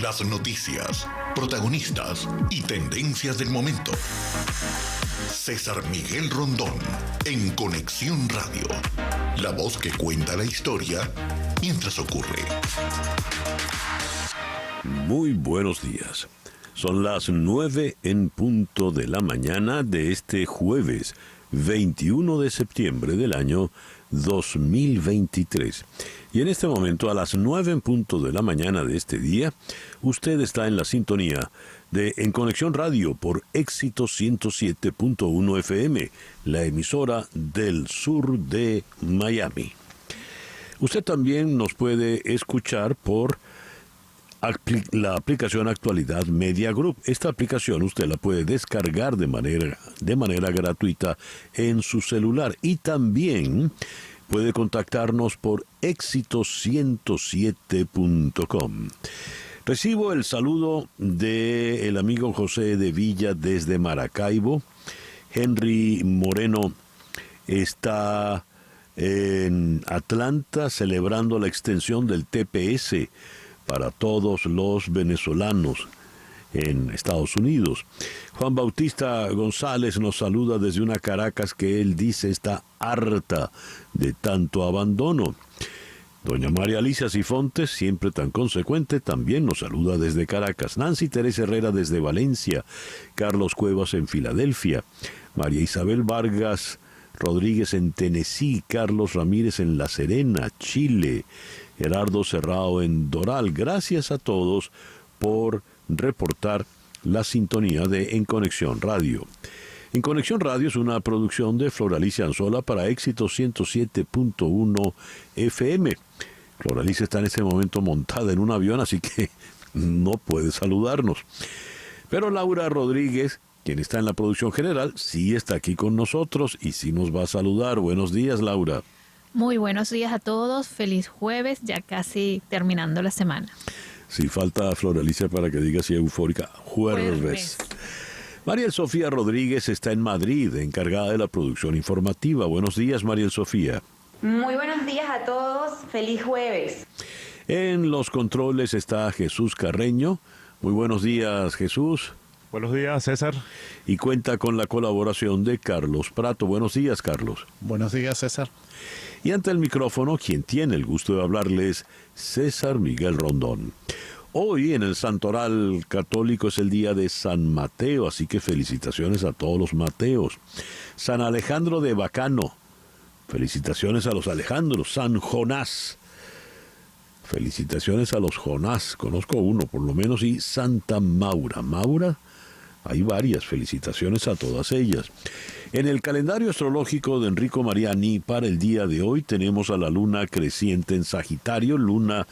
Las noticias, protagonistas y tendencias del momento. César Miguel Rondón, en Conexión Radio. La voz que cuenta la historia mientras ocurre. Muy buenos días. Son las 9 en punto de la mañana de este jueves 21 de septiembre del año 2023. Y en este momento, a las 9 en punto de la mañana de este día, usted está en la sintonía de En Conexión Radio por Éxito 107.1 FM, la emisora del sur de Miami. Usted también nos puede escuchar por la aplicación Actualidad Media Group. Esta aplicación usted la puede descargar de manera gratuita en su celular, y también puede contactarnos por éxito107.com. Recibo el saludo del amigo José de Villa desde Maracaibo. Henry Moreno está en Atlanta celebrando la extensión del TPS para todos los venezolanos en Estados Unidos. Juan Bautista González nos saluda desde una Caracas que él dice está harta de tanto abandono. Doña María Alicia Cifontes, siempre tan consecuente, también nos saluda desde Caracas. Nancy Teresa Herrera desde Valencia. Carlos Cuevas en Filadelfia. María Isabel Vargas Rodríguez en Tennessee. Carlos Ramírez en La Serena, Chile. Gerardo Serrao en Doral. Gracias a todos por reportar la sintonía de En Conexión Radio. En Conexión Radio es una producción de Floralicia Anzola para Éxito 107.1 FM. Floralicia está en ese momento montada en un avión, así que no puede saludarnos. Pero Laura Rodríguez, quien está en la producción general, sí está aquí con nosotros y sí nos va a saludar. Buenos días, Laura. Muy buenos días a todos, feliz jueves, ya casi terminando la semana. Sí, falta Floralicia para que diga así eufórica, jueves. Mariel Sofía Rodríguez está en Madrid, encargada de la producción informativa. Buenos días, Mariel Sofía. Muy buenos días a todos, feliz jueves. En los controles está Jesús Carreño. Muy buenos días, Jesús. Buenos días, César. Y cuenta con la colaboración de Carlos Prato. Buenos días, Carlos. Buenos días, César. Y ante el micrófono, quien tiene el gusto de hablarles, César Miguel Rondón. Hoy en el Santoral Católico es el día de San Mateo, así que felicitaciones a todos los Mateos. San Alejandro de Bacano, felicitaciones a los Alejandros. San Jonás, felicitaciones a los Jonás, conozco uno por lo menos. Y Santa Maura. Maura, hay varias, felicitaciones a todas ellas. En el calendario astrológico de Enrico Mariani, para el día de hoy tenemos a la luna creciente en Sagitario, luna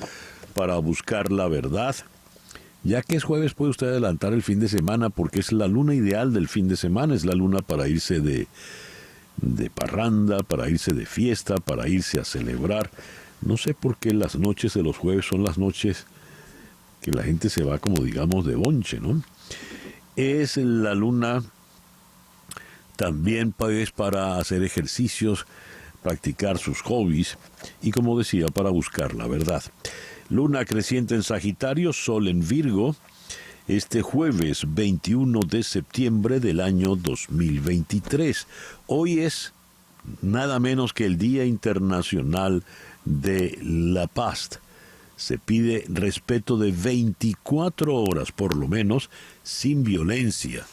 para buscar la verdad. Ya que es jueves, puede usted adelantar el fin de semana, porque es la luna ideal del fin de semana, es la luna para irse de parranda, para irse de fiesta, para irse a celebrar. No sé por qué las noches de los jueves son las noches que la gente se va, como digamos, de bonche, ¿no? Es la luna también pues para hacer ejercicios, practicar sus hobbies y, como decía, para buscar la verdad. Luna creciente en Sagitario, Sol en Virgo, este jueves 21 de septiembre del año 2023. Hoy es nada menos que el Día Internacional de la Paz. Se pide respeto de 24 horas, por lo menos, sin violencia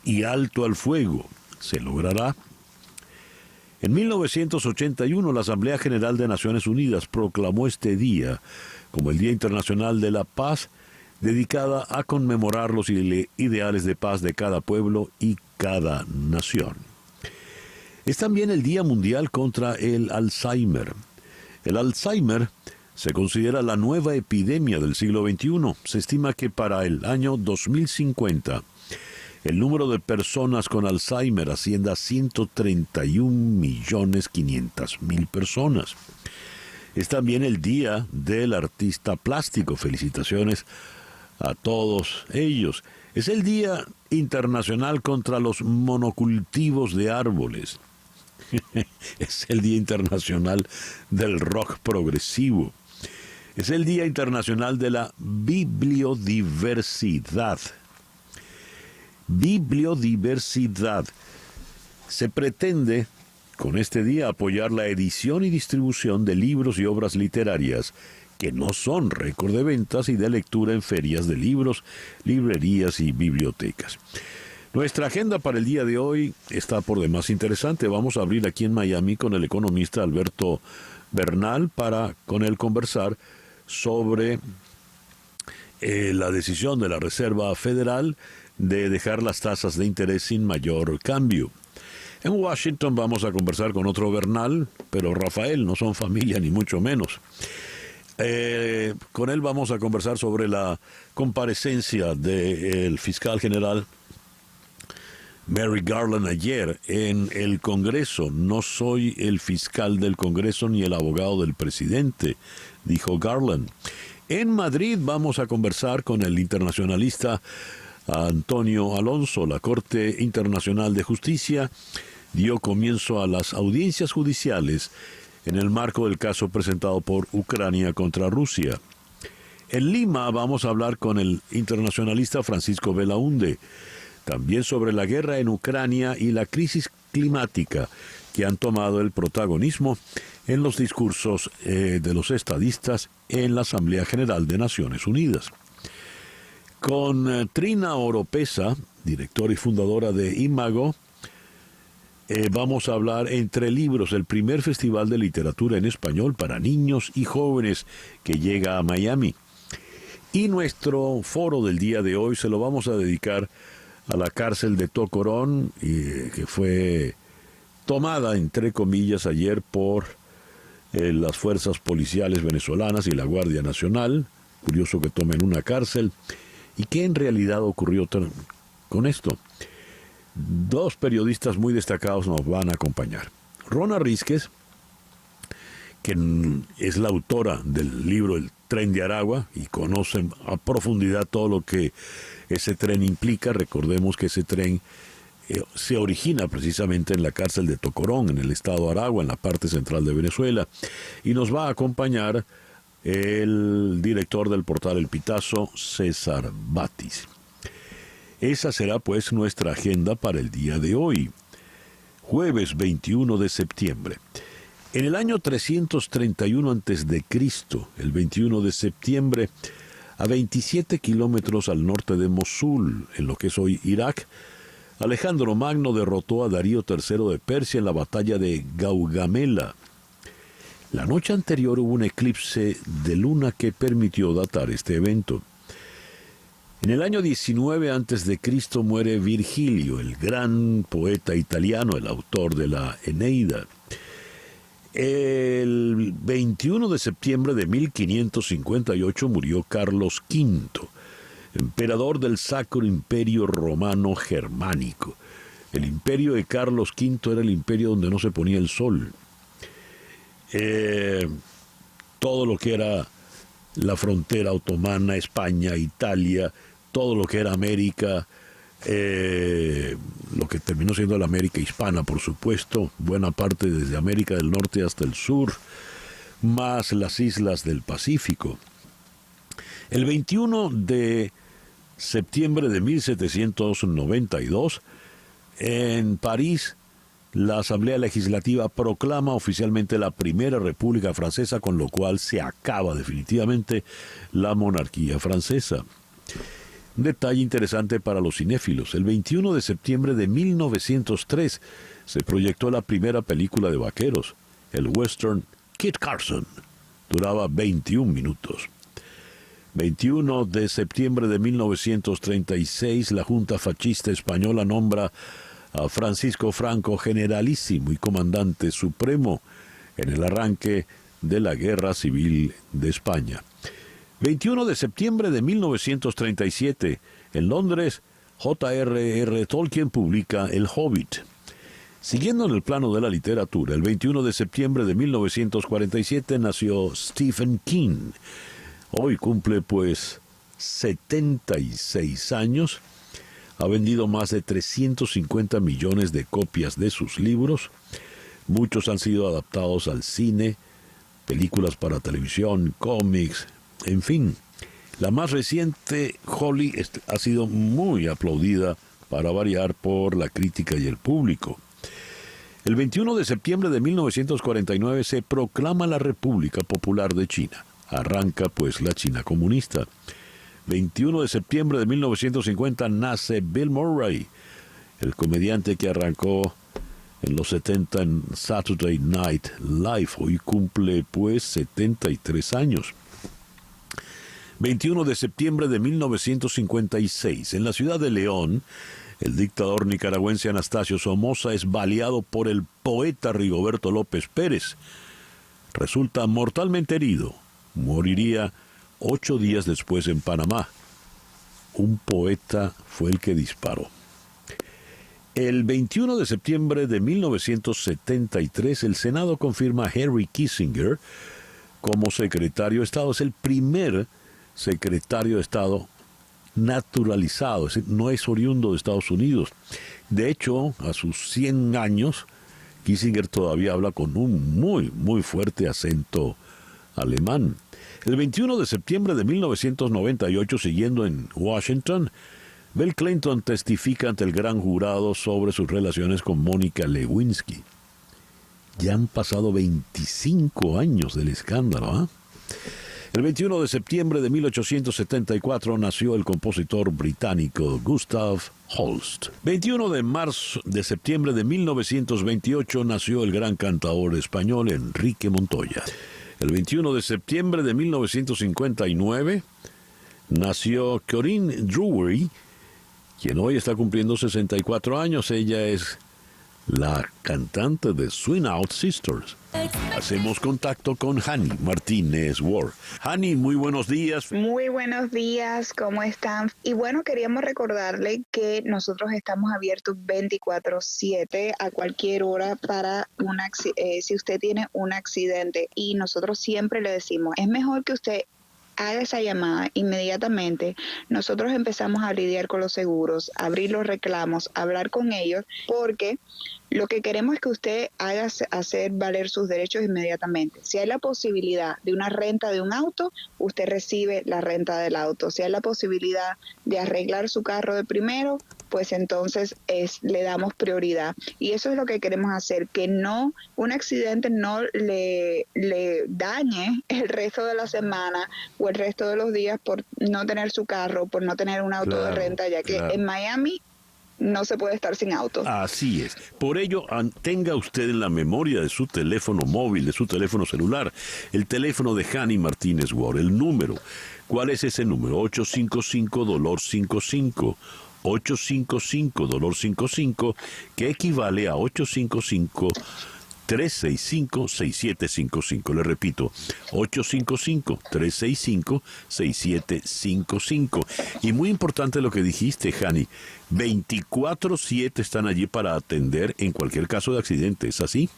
y alto al fuego. ¿Se logrará? En 1981, la Asamblea General de Naciones Unidas proclamó este día como el Día Internacional de la Paz, dedicada a conmemorar los ideales de paz de cada pueblo y cada nación. Es también el Día Mundial contra el Alzheimer. El Alzheimer se considera la nueva epidemia del siglo XXI. Se estima que para el año 2050 el número de personas con Alzheimer ascienda a 131.500.000 personas. Es también el Día del Artista Plástico. Felicitaciones a todos ellos. Es el Día Internacional contra los Monocultivos de Árboles. Es el Día Internacional del Rock Progresivo. Es el Día Internacional de la Bibliodiversidad. Bibliodiversidad. Se pretende con este día apoyar la edición y distribución de libros y obras literarias que no son récord de ventas y de lectura en ferias de libros, librerías y bibliotecas. Nuestra agenda para el día de hoy está por demás interesante. Vamos a abrir aquí en Miami con el economista Alberto Bernal para con él conversar sobre la decisión de la Reserva Federal de dejar las tasas de interés sin mayor cambio. En Washington vamos a conversar con otro Bernal, pero Rafael, no son familia ni mucho menos. Con él vamos a conversar sobre la comparecencia del fiscal general Merrick Garland ayer en el Congreso. No soy el fiscal del Congreso ni el abogado del presidente, dijo Garland. En Madrid vamos a conversar con el internacionalista Antonio Alonso. La Corte Internacional de Justicia dio comienzo a las audiencias judiciales en el marco del caso presentado por Ucrania contra Rusia. En Lima vamos a hablar con el internacionalista Francisco Belaúnde, también sobre la guerra en Ucrania y la crisis climática que han tomado el protagonismo en los discursos de los estadistas en la Asamblea General de Naciones Unidas. Con Trina Oropesa, directora y fundadora de Imago, vamos a hablar entre libros, el primer festival de literatura en español para niños y jóvenes que llega a Miami. Y nuestro foro del día de hoy se lo vamos a dedicar a la cárcel de Tocorón, que fue tomada, entre comillas, ayer por las fuerzas policiales venezolanas y la Guardia Nacional. Curioso que tomen una cárcel. ¿Y qué en realidad ocurrió con esto? Dos periodistas muy destacados nos van a acompañar. Rona Rísquez, que es la autora del libro El Tren de Aragua y conoce a profundidad todo lo que ese tren implica. Recordemos que ese tren se origina precisamente en la cárcel de Tocorón, en el estado de Aragua, en la parte central de Venezuela. Y nos va a acompañar el director del portal El Pitazo, César Batis. Esa será pues nuestra agenda para el día de hoy, jueves 21 de septiembre. En el año 331 a.C., el 21 de septiembre, a 27 kilómetros al norte de Mosul, en lo que es hoy Irak, Alejandro Magno derrotó a Darío III de Persia en la batalla de Gaugamela. La noche anterior hubo un eclipse de luna que permitió datar este evento. En el año 19 a.C. muere Virgilio, el gran poeta italiano, el autor de la Eneida. El 21 de septiembre de 1558 murió Carlos V, emperador del Sacro Imperio Romano Germánico. El imperio de Carlos V era el imperio donde no se ponía el sol. Todo lo que era la frontera otomana, España, Italia, todo lo que era América, lo que terminó siendo la América hispana, por supuesto, buena parte desde América del Norte hasta el sur, más las islas del Pacífico. El 21 de septiembre de 1792, en París, la Asamblea Legislativa proclama oficialmente la Primera República Francesa, con lo cual se acaba definitivamente la monarquía francesa. Un detalle interesante para los cinéfilos: el 21 de septiembre de 1903 se proyectó la primera película de vaqueros, el western Kit Carson. Duraba 21 minutos. 21 de septiembre de 1936, la Junta Fascista Española nombra a Francisco Franco generalísimo y comandante supremo en el arranque de la Guerra Civil de España. 21 de septiembre de 1937, en Londres, J.R.R. Tolkien publica El Hobbit. Siguiendo en el plano de la literatura, el 21 de septiembre de 1947 nació Stephen King. Hoy cumple pues 76 años. Ha vendido más de 350 millones de copias de sus libros. Muchos han sido adaptados al cine, películas para televisión, cómics, en fin. La más reciente, Holly, ha sido muy aplaudida, para variar, por la crítica y el público. El 21 de septiembre de 1949 se proclama la República Popular de China. Arranca, pues, la China comunista. 21 de septiembre de 1950 nace Bill Murray, el comediante que arrancó en los 70 en Saturday Night Live. Hoy cumple, pues, 73 años. 21 de septiembre de 1956, en la ciudad de León, el dictador nicaragüense Anastasio Somoza es baleado por el poeta Rigoberto López Pérez. Resulta mortalmente herido. Moriría 8 días después en Panamá. Un poeta fue el que disparó. El 21 de septiembre de 1973, el Senado confirma a Henry Kissinger como secretario de Estado. Es el primer secretario de Estado naturalizado, es decir, no es oriundo de Estados Unidos. De hecho, a sus 100 años, Kissinger todavía habla con un muy fuerte acento alemán. El 21 de septiembre de 1998, siguiendo en Washington, Bill Clinton testifica ante el gran jurado sobre sus relaciones con Mónica Lewinsky. Ya han pasado 25 años del escándalo, ¿eh? El 21 de septiembre de 1874 nació el compositor británico Gustav Holst. 21 de septiembre de 1928 nació el gran cantador español Enrique Montoya. El 21 de septiembre de 1959 nació Corinne Drury, quien hoy está cumpliendo 64 años. Ella es la cantante de Swing Out Sisters. Hacemos contacto con Hani Martínez Ward. Hani, muy buenos días. Muy buenos días, ¿cómo están? Y bueno, queríamos recordarle que nosotros estamos abiertos 24/7 a cualquier hora para si usted tiene un accidente. Y nosotros siempre le decimos, es mejor que usted haga esa llamada inmediatamente. Nosotros empezamos a lidiar con los seguros, abrir los reclamos, hablar con ellos, porque lo que queremos es que usted haga hacer valer sus derechos inmediatamente. Si hay la posibilidad de una renta de un auto, usted recibe la renta del auto. Si hay la posibilidad de arreglar su carro de primero, pues entonces le damos prioridad. Y eso es lo que queremos hacer, que no un accidente no le dañe el resto de la semana o el resto de los días por no tener su carro, por no tener un auto de renta, ya que en Miami no se puede estar sin auto. Así es. Por ello, tenga usted en la memoria de su teléfono móvil, de su teléfono celular, el teléfono de Hani Martínez Ward, el número. ¿Cuál es ese número? 855-DOLOR-55. 855-DOLOR-55, que equivale a 855-365-6755. Le repito, 855-365-6755. Y muy importante lo que dijiste, Hani, 24/7 están allí para atender en cualquier caso de accidente, ¿es así?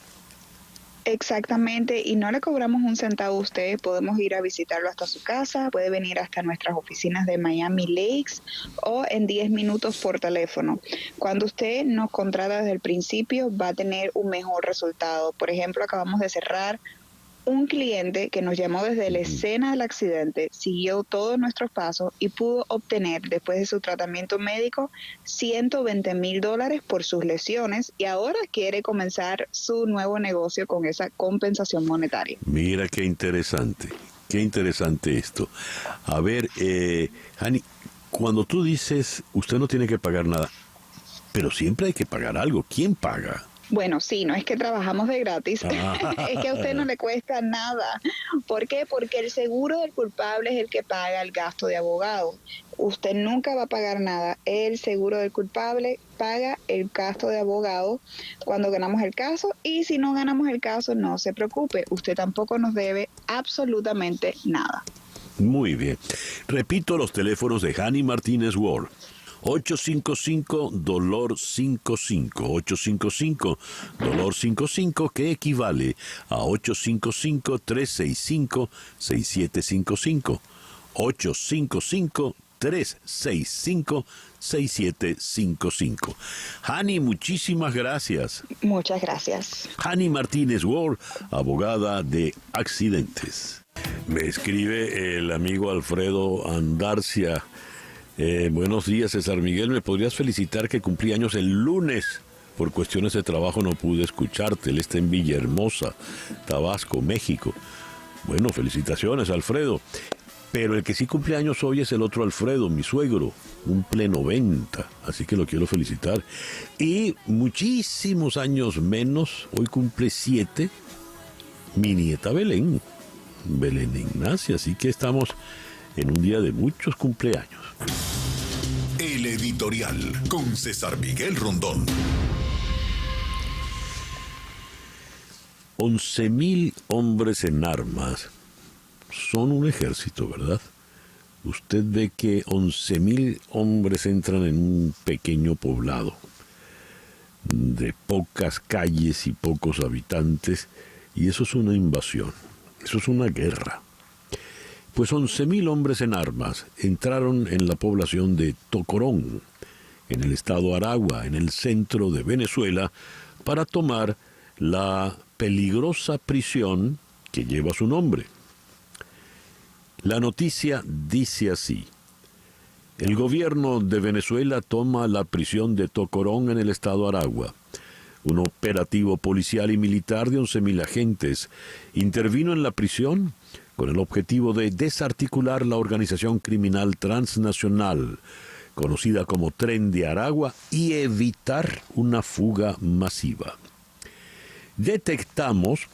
Exactamente, y no le cobramos un centavo a usted, podemos ir a visitarlo hasta su casa, puede venir hasta nuestras oficinas de Miami Lakes o en 10 minutos por teléfono. Cuando usted nos contrata desde el principio va a tener un mejor resultado. Por ejemplo, acabamos de cerrar un cliente que nos llamó desde la escena del accidente, siguió todos nuestros pasos y pudo obtener, después de su tratamiento médico, $120,000 por sus lesiones, y ahora quiere comenzar su nuevo negocio con esa compensación monetaria. Mira qué interesante esto. A ver, Hani, cuando tú dices usted no tiene que pagar nada, pero siempre hay que pagar algo, ¿quién paga? Bueno, sí, no es que trabajamos de gratis, es que a usted no le cuesta nada. ¿Por qué? Porque el seguro del culpable es el que paga el gasto de abogado. Usted nunca va a pagar nada. El seguro del culpable paga el gasto de abogado cuando ganamos el caso, y si no ganamos el caso, no se preocupe, usted tampoco nos debe absolutamente nada. Muy bien. Repito los teléfonos de Hani Martínez Ward. 855-DOLOR-55, 855-DOLOR-55, que equivale a 855-365-6755, 855 365-6755. Hani, muchísimas gracias. Muchas gracias. Hani Martínez Ward, abogada de accidentes. Me escribe el amigo Alfredo Andarcia. Buenos días, César Miguel. ¿Me podrías felicitar que cumplí años el lunes? Por cuestiones de trabajo no pude escucharte. Él está en Villahermosa, Tabasco, México. Bueno, felicitaciones, Alfredo. Pero el que sí cumple años hoy es el otro Alfredo, mi suegro, cumple 90, así que lo quiero felicitar. Y muchísimos años menos, hoy cumple 7, mi nieta Belén Ignacia, así que estamos en un día de muchos cumpleaños. El editorial con César Miguel Rondón. 11,000 hombres en armas son un ejército, ¿verdad? Usted ve que 11,000 hombres entran en un pequeño poblado de pocas calles y pocos habitantes, y eso es una invasión, eso es una guerra. Pues 11,000 hombres en armas entraron en la población de Tocorón, en el estado Aragua, en el centro de Venezuela, para tomar la peligrosa prisión que lleva su nombre. La noticia dice así: el gobierno de Venezuela toma la prisión de Tocorón en el estado Aragua. Un operativo policial y militar de 11,000 agentes intervino en la prisión con el objetivo de desarticular la organización criminal transnacional, conocida como Tren de Aragua, y evitar una fuga masiva. Detectamos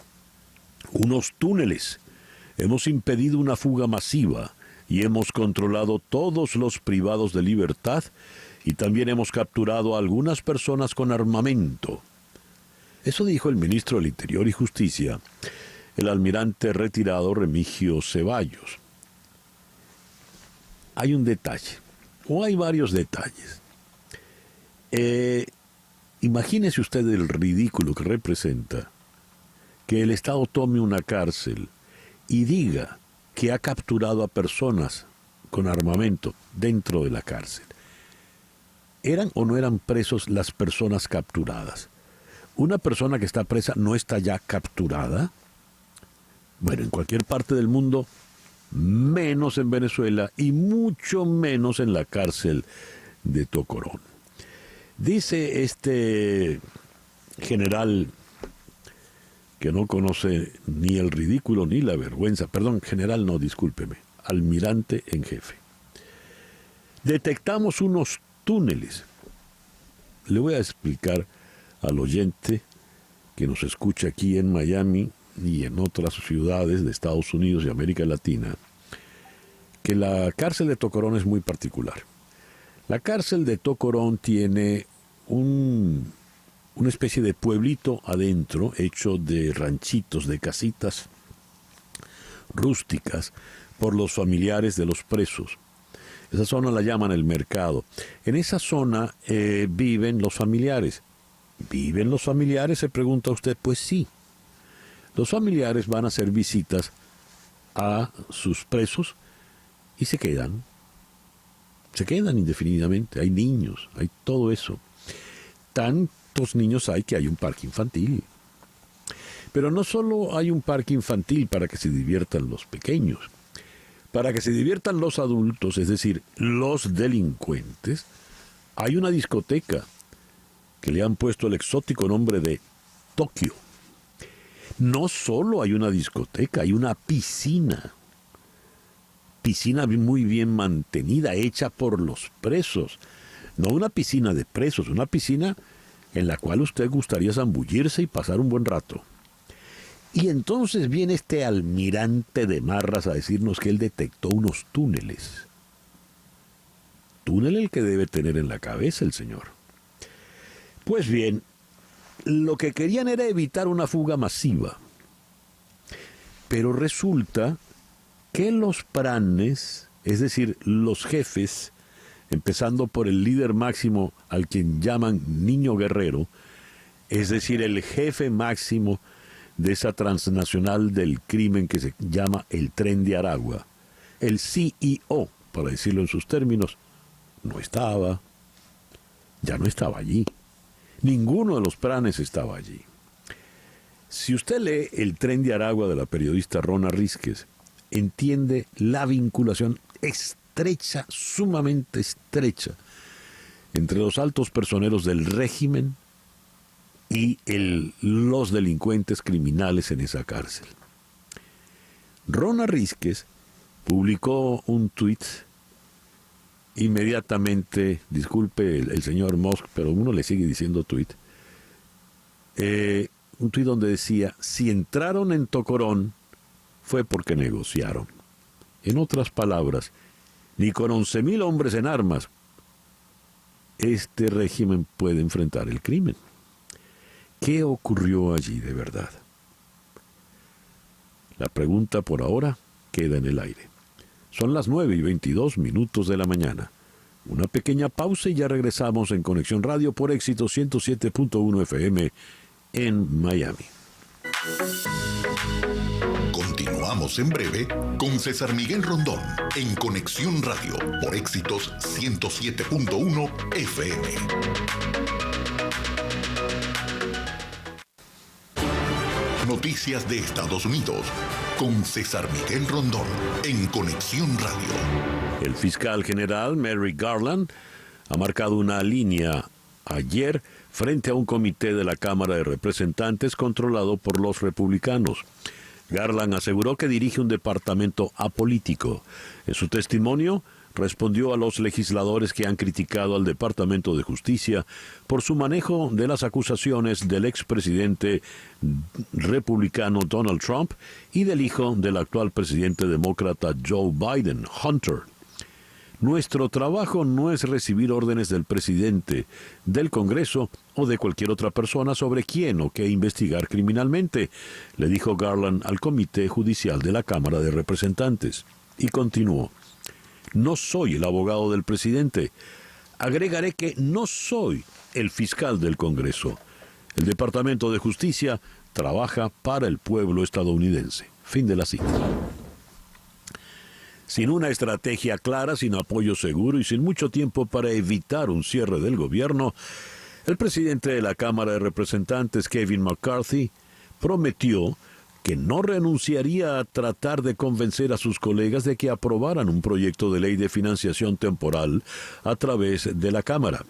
unos túneles, hemos impedido una fuga masiva y hemos controlado todos los privados de libertad y también hemos capturado a algunas personas con armamento. Eso dijo el ministro del Interior y Justicia, el almirante retirado Remigio Ceballos. Hay un detalle, o hay varios detalles. Imagínese usted el ridículo que representa que el Estado tome una cárcel y diga que ha capturado a personas con armamento dentro de la cárcel. ¿Eran o no eran presos las personas capturadas? ¿Una persona que está presa no está ya capturada? Bueno, en cualquier parte del mundo, menos en Venezuela y mucho menos en la cárcel de Tocorón. Dice este general que no conoce ni el ridículo ni la vergüenza, perdón, general no, discúlpeme, almirante en jefe. Detectamos unos túneles. Le voy a explicar al oyente que nos escucha aquí en Miami y en otras ciudades de Estados Unidos y América Latina, que la cárcel de Tocorón es muy particular. La cárcel de Tocorón tiene una especie de pueblito adentro, hecho de ranchitos, de casitas rústicas por los familiares de los presos. Esa zona la llaman el mercado. En esa zona viven los familiares. ¿Viven los familiares?, se pregunta usted. Pues sí. Los familiares van a hacer visitas a sus presos y se quedan. Se quedan indefinidamente. Hay niños, hay todo eso. Tantos niños hay que hay un parque infantil. Pero no solo hay un parque infantil para que se diviertan los pequeños. Para que se diviertan los adultos, es decir, los delincuentes, hay una discoteca que le han puesto el exótico nombre de Tokio. No solo hay una discoteca, hay una piscina. Piscina muy bien mantenida, hecha por los presos. No una piscina de presos, una piscina en la cual usted gustaría zambullirse y pasar un buen rato. Y entonces viene este almirante de Marras a decirnos que él detectó unos túneles. Túnel el que debe tener en la cabeza el señor. Pues bien, lo que querían era evitar una fuga masiva. Pero resulta que los pranes, es decir, los jefes, empezando por el líder máximo al quien llaman Niño Guerrero, es decir, el jefe máximo de esa transnacional del crimen que se llama el Tren de Aragua, el CEO para decirlo en sus términos, ya no estaba allí. Ninguno de los planes estaba allí. Si usted lee El tren de Aragua de la periodista Rona Rísquez, entiende la vinculación estrecha, sumamente estrecha, entre los altos personeros del régimen y los delincuentes criminales en esa cárcel. Rona Rísquez publicó un tuit inmediatamente, disculpe el señor Musk, pero uno le sigue diciendo tuit, un tuit donde decía: si entraron en Tocorón fue porque negociaron. En otras palabras, ni con 11,000 hombres en armas este régimen puede enfrentar el crimen. ¿Qué ocurrió allí de verdad? La pregunta por ahora queda en el aire. Son las 9:22 de la mañana. Una pequeña pausa y ya regresamos en Conexión Radio por Éxito 107.1 FM en Miami. Continuamos en breve con César Miguel Rondón en Conexión Radio por Éxitos 107.1 FM. Noticias de Estados Unidos con César Miguel Rondón en Conexión Radio. El fiscal general Merrick Garland ha marcado una línea ayer frente a un comité de la Cámara de Representantes controlado por los republicanos. Garland aseguró que dirige un departamento apolítico. En su testimonio, respondió a los legisladores que han criticado al Departamento de Justicia por su manejo de las acusaciones del expresidente republicano Donald Trump y del hijo del actual presidente demócrata Joe Biden, Hunter. Nuestro trabajo no es recibir órdenes del presidente, del Congreso o de cualquier otra persona sobre quién o qué investigar criminalmente, le dijo Garland al Comité Judicial de la Cámara de Representantes. Y continuó: no soy el abogado del presidente. Agregaré que no soy el fiscal del Congreso. El Departamento de Justicia trabaja para el pueblo estadounidense. Fin de la cita. Sin una estrategia clara, sin apoyo seguro y sin mucho tiempo para evitar un cierre del gobierno, el presidente de la Cámara de Representantes, Kevin McCarthy, prometió que no renunciaría a tratar de convencer a sus colegas de que aprobaran un proyecto de ley de financiación temporal a través de la Cámara.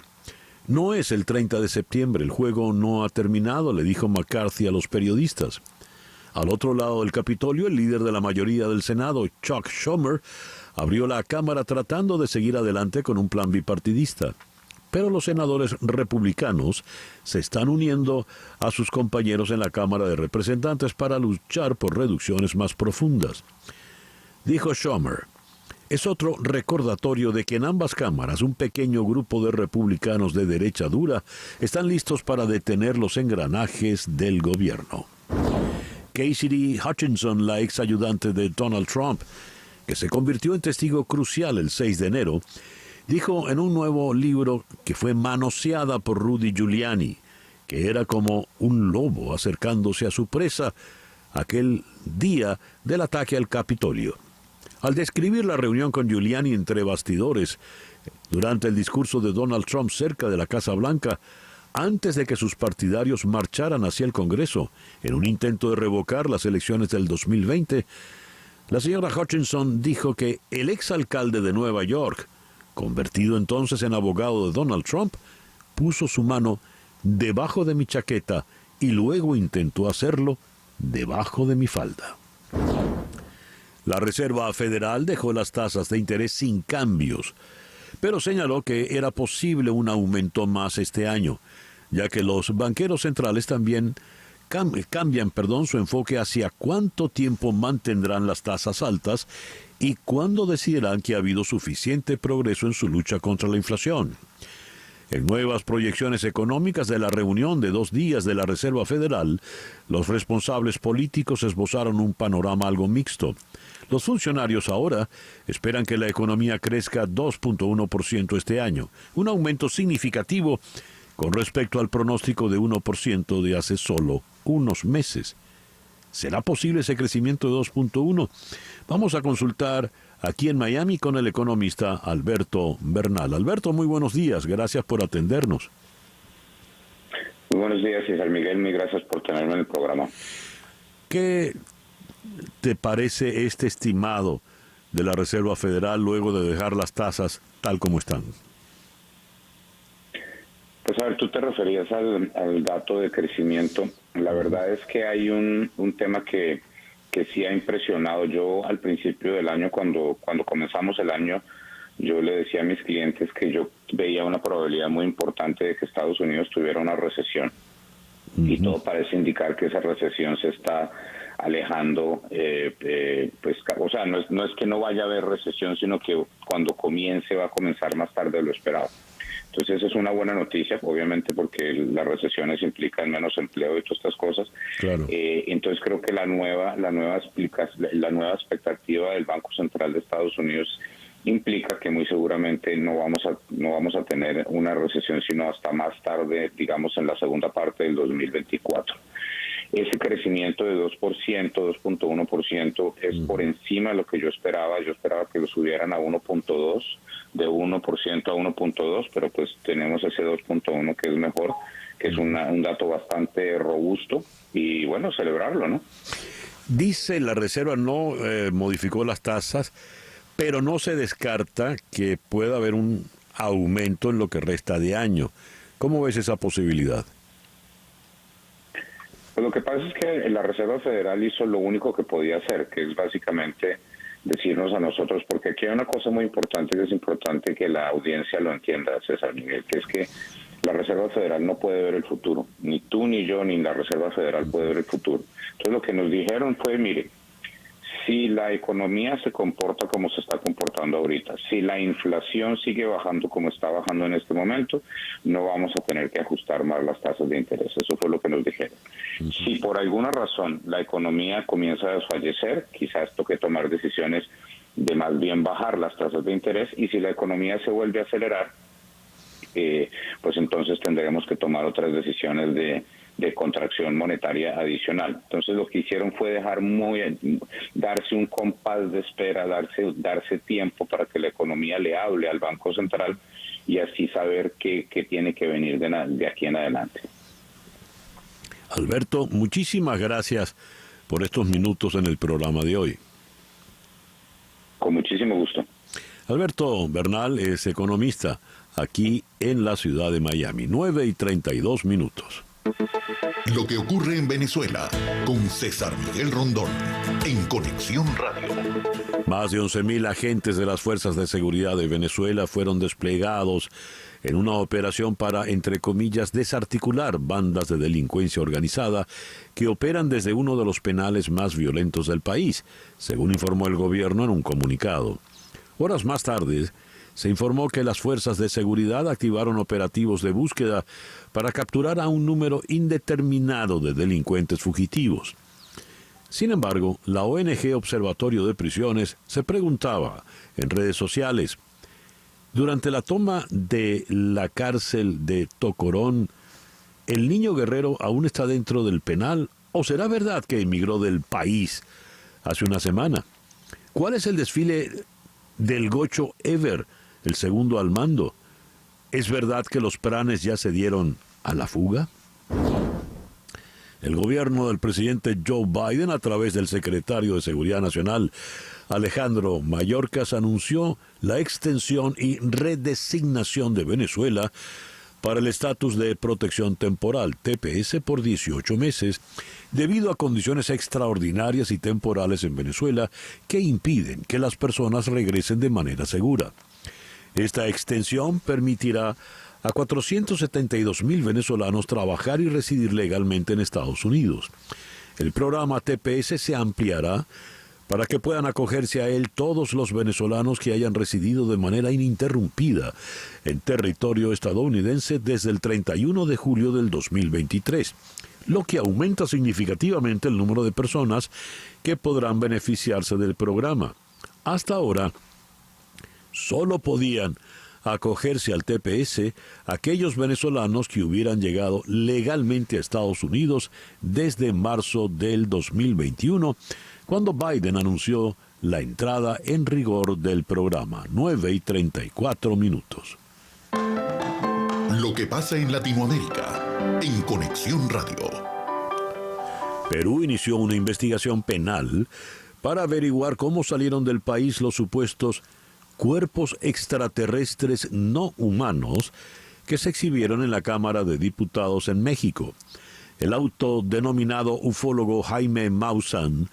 No es el 30 de septiembre, el juego no ha terminado, le dijo McCarthy a los periodistas. Al otro lado del Capitolio, el líder de la mayoría del Senado, Chuck Schumer, abrió la Cámara tratando de seguir adelante con un plan bipartidista. Pero los senadores republicanos se están uniendo a sus compañeros en la Cámara de Representantes para luchar por reducciones más profundas. Dijo Schumer: es otro recordatorio de que en ambas cámaras un pequeño grupo de republicanos de derecha dura están listos para detener los engranajes del gobierno. Cassidy Hutchinson, la ex ayudante de Donald Trump, que se convirtió en testigo crucial el 6 de enero, dijo en un nuevo libro que fue manoseada por Rudy Giuliani, que era como un lobo acercándose a su presa aquel día del ataque al Capitolio. Al describir la reunión con Giuliani entre bastidores durante el discurso de Donald Trump cerca de la Casa Blanca, antes de que sus partidarios marcharan hacia el Congreso en un intento de revocar las elecciones del 2020, la señora Hutchinson dijo que el exalcalde de Nueva York, convertido entonces en abogado de Donald Trump, puso su mano debajo de mi chaqueta y luego intentó hacerlo debajo de mi falda. La Reserva Federal dejó las tasas de interés sin cambios, pero señaló que era posible un aumento más este año, ya que los banqueros centrales también cambian su enfoque hacia cuánto tiempo mantendrán las tasas altas y cuándo decidirán que ha habido suficiente progreso en su lucha contra la inflación. En nuevas proyecciones económicas de la reunión de 2 días de la Reserva Federal, los responsables políticos esbozaron un panorama algo mixto. Los funcionarios ahora esperan que la economía crezca 2.1% este año, un aumento significativo con respecto al pronóstico de 1% de hace solo unos meses. ¿Será posible ese crecimiento de 2.1? Vamos a consultar aquí en Miami con el economista Alberto Bernal. Alberto, muy buenos días, gracias por atendernos. Muy buenos días, César Miguel, muy gracias por tenerme en el programa. ¿Qué te parece este estimado de la Reserva Federal luego de dejar las tasas tal como están? Pues a ver, tú te referías al dato de crecimiento. La verdad es que hay un tema que sí ha impresionado. Yo al principio del año, cuando comenzamos el año, yo le decía a mis clientes que yo veía una probabilidad muy importante de que Estados Unidos tuviera una recesión. Y todo parece indicar que esa recesión se está alejando, pues, o sea, no es que no vaya a haber recesión, sino que cuando comience va a comenzar más tarde de lo esperado. Entonces esa es una buena noticia, obviamente, porque las recesiones implican menos empleo y todas estas cosas. Claro. Entonces creo que la nueva expectativa del Banco Central de Estados Unidos implica que muy seguramente no vamos a tener una recesión sino hasta más tarde, digamos en la segunda parte del 2024. Ese crecimiento de 2%, 2.1% es por encima de lo que yo esperaba. Yo esperaba que lo subieran a 1.2%, de 1% a 1.2%, pero pues tenemos ese 2.1% que es mejor, que es un dato bastante robusto y bueno, celebrarlo, ¿no? Dice la Reserva no modificó las tasas, pero no se descarta que pueda haber un aumento en lo que resta de año. ¿Cómo ves esa posibilidad? Pues lo que pasa es que la Reserva Federal hizo lo único que podía hacer, que es básicamente decirnos a nosotros, porque aquí hay una cosa muy importante, que es importante que la audiencia lo entienda, César Miguel, que es que la Reserva Federal no puede ver el futuro. Ni tú, ni yo, ni la Reserva Federal puede ver el futuro. Entonces lo que nos dijeron fue, mire, si la economía se comporta como se está comportando ahorita, si la inflación sigue bajando como está bajando en este momento, no vamos a tener que ajustar más las tasas de interés. Eso fue lo que nos dijeron. Si por alguna razón la economía comienza a desfallecer, quizás toque tomar decisiones de más bien bajar las tasas de interés, y si la economía se vuelve a acelerar, pues entonces tendremos que tomar otras decisiones de contracción monetaria adicional. Entonces lo que hicieron fue darse un compás de espera, darse tiempo para que la economía le hable al Banco Central y así saber qué tiene que venir de aquí en adelante. Alberto, muchísimas gracias por estos minutos en el programa de hoy. Con muchísimo gusto. Alberto Bernal es economista aquí en la ciudad de Miami. 9:32. Lo que ocurre en Venezuela con César Miguel Rondón en Conexión Radio. Más de 11.000 agentes de las fuerzas de seguridad de Venezuela fueron desplegados en una operación para, entre comillas, desarticular bandas de delincuencia organizada que operan desde uno de los penales más violentos del país, según informó el gobierno en un comunicado. Horas más tarde, se informó que las fuerzas de seguridad activaron operativos de búsqueda para capturar a un número indeterminado de delincuentes fugitivos. Sin embargo, la ONG Observatorio de Prisiones se preguntaba en redes sociales: durante la toma de la cárcel de Tocorón, ¿el niño guerrero aún está dentro del penal o será verdad que emigró del país hace una semana? ¿Cuál es el desfile del Gocho Ever, el segundo al mando? ¿Es verdad que los planes ya se dieron a la fuga? El gobierno del presidente Joe Biden, a través del secretario de Seguridad Nacional, Alejandro Mayorkas, anunció la extensión y redesignación de Venezuela para el estatus de protección temporal, TPS, por 18 meses, debido a condiciones extraordinarias y temporales en Venezuela que impiden que las personas regresen de manera segura. Esta extensión permitirá a 472.000 venezolanos trabajar y residir legalmente en Estados Unidos. El programa TPS se ampliará para que puedan acogerse a él todos los venezolanos que hayan residido de manera ininterrumpida en territorio estadounidense desde el 31 de julio del 2023, lo que aumenta significativamente el número de personas que podrán beneficiarse del programa. Hasta ahora, solo podían acogerse al TPS aquellos venezolanos que hubieran llegado legalmente a Estados Unidos desde marzo del 2021, cuando Biden anunció la entrada en rigor del programa, 9:34. Lo que pasa en Latinoamérica, en Conexión Radio. Perú inició una investigación penal para averiguar cómo salieron del país los supuestos cuerpos extraterrestres no humanos que se exhibieron en la Cámara de Diputados en México. El autodenominado ufólogo Jaime Maussan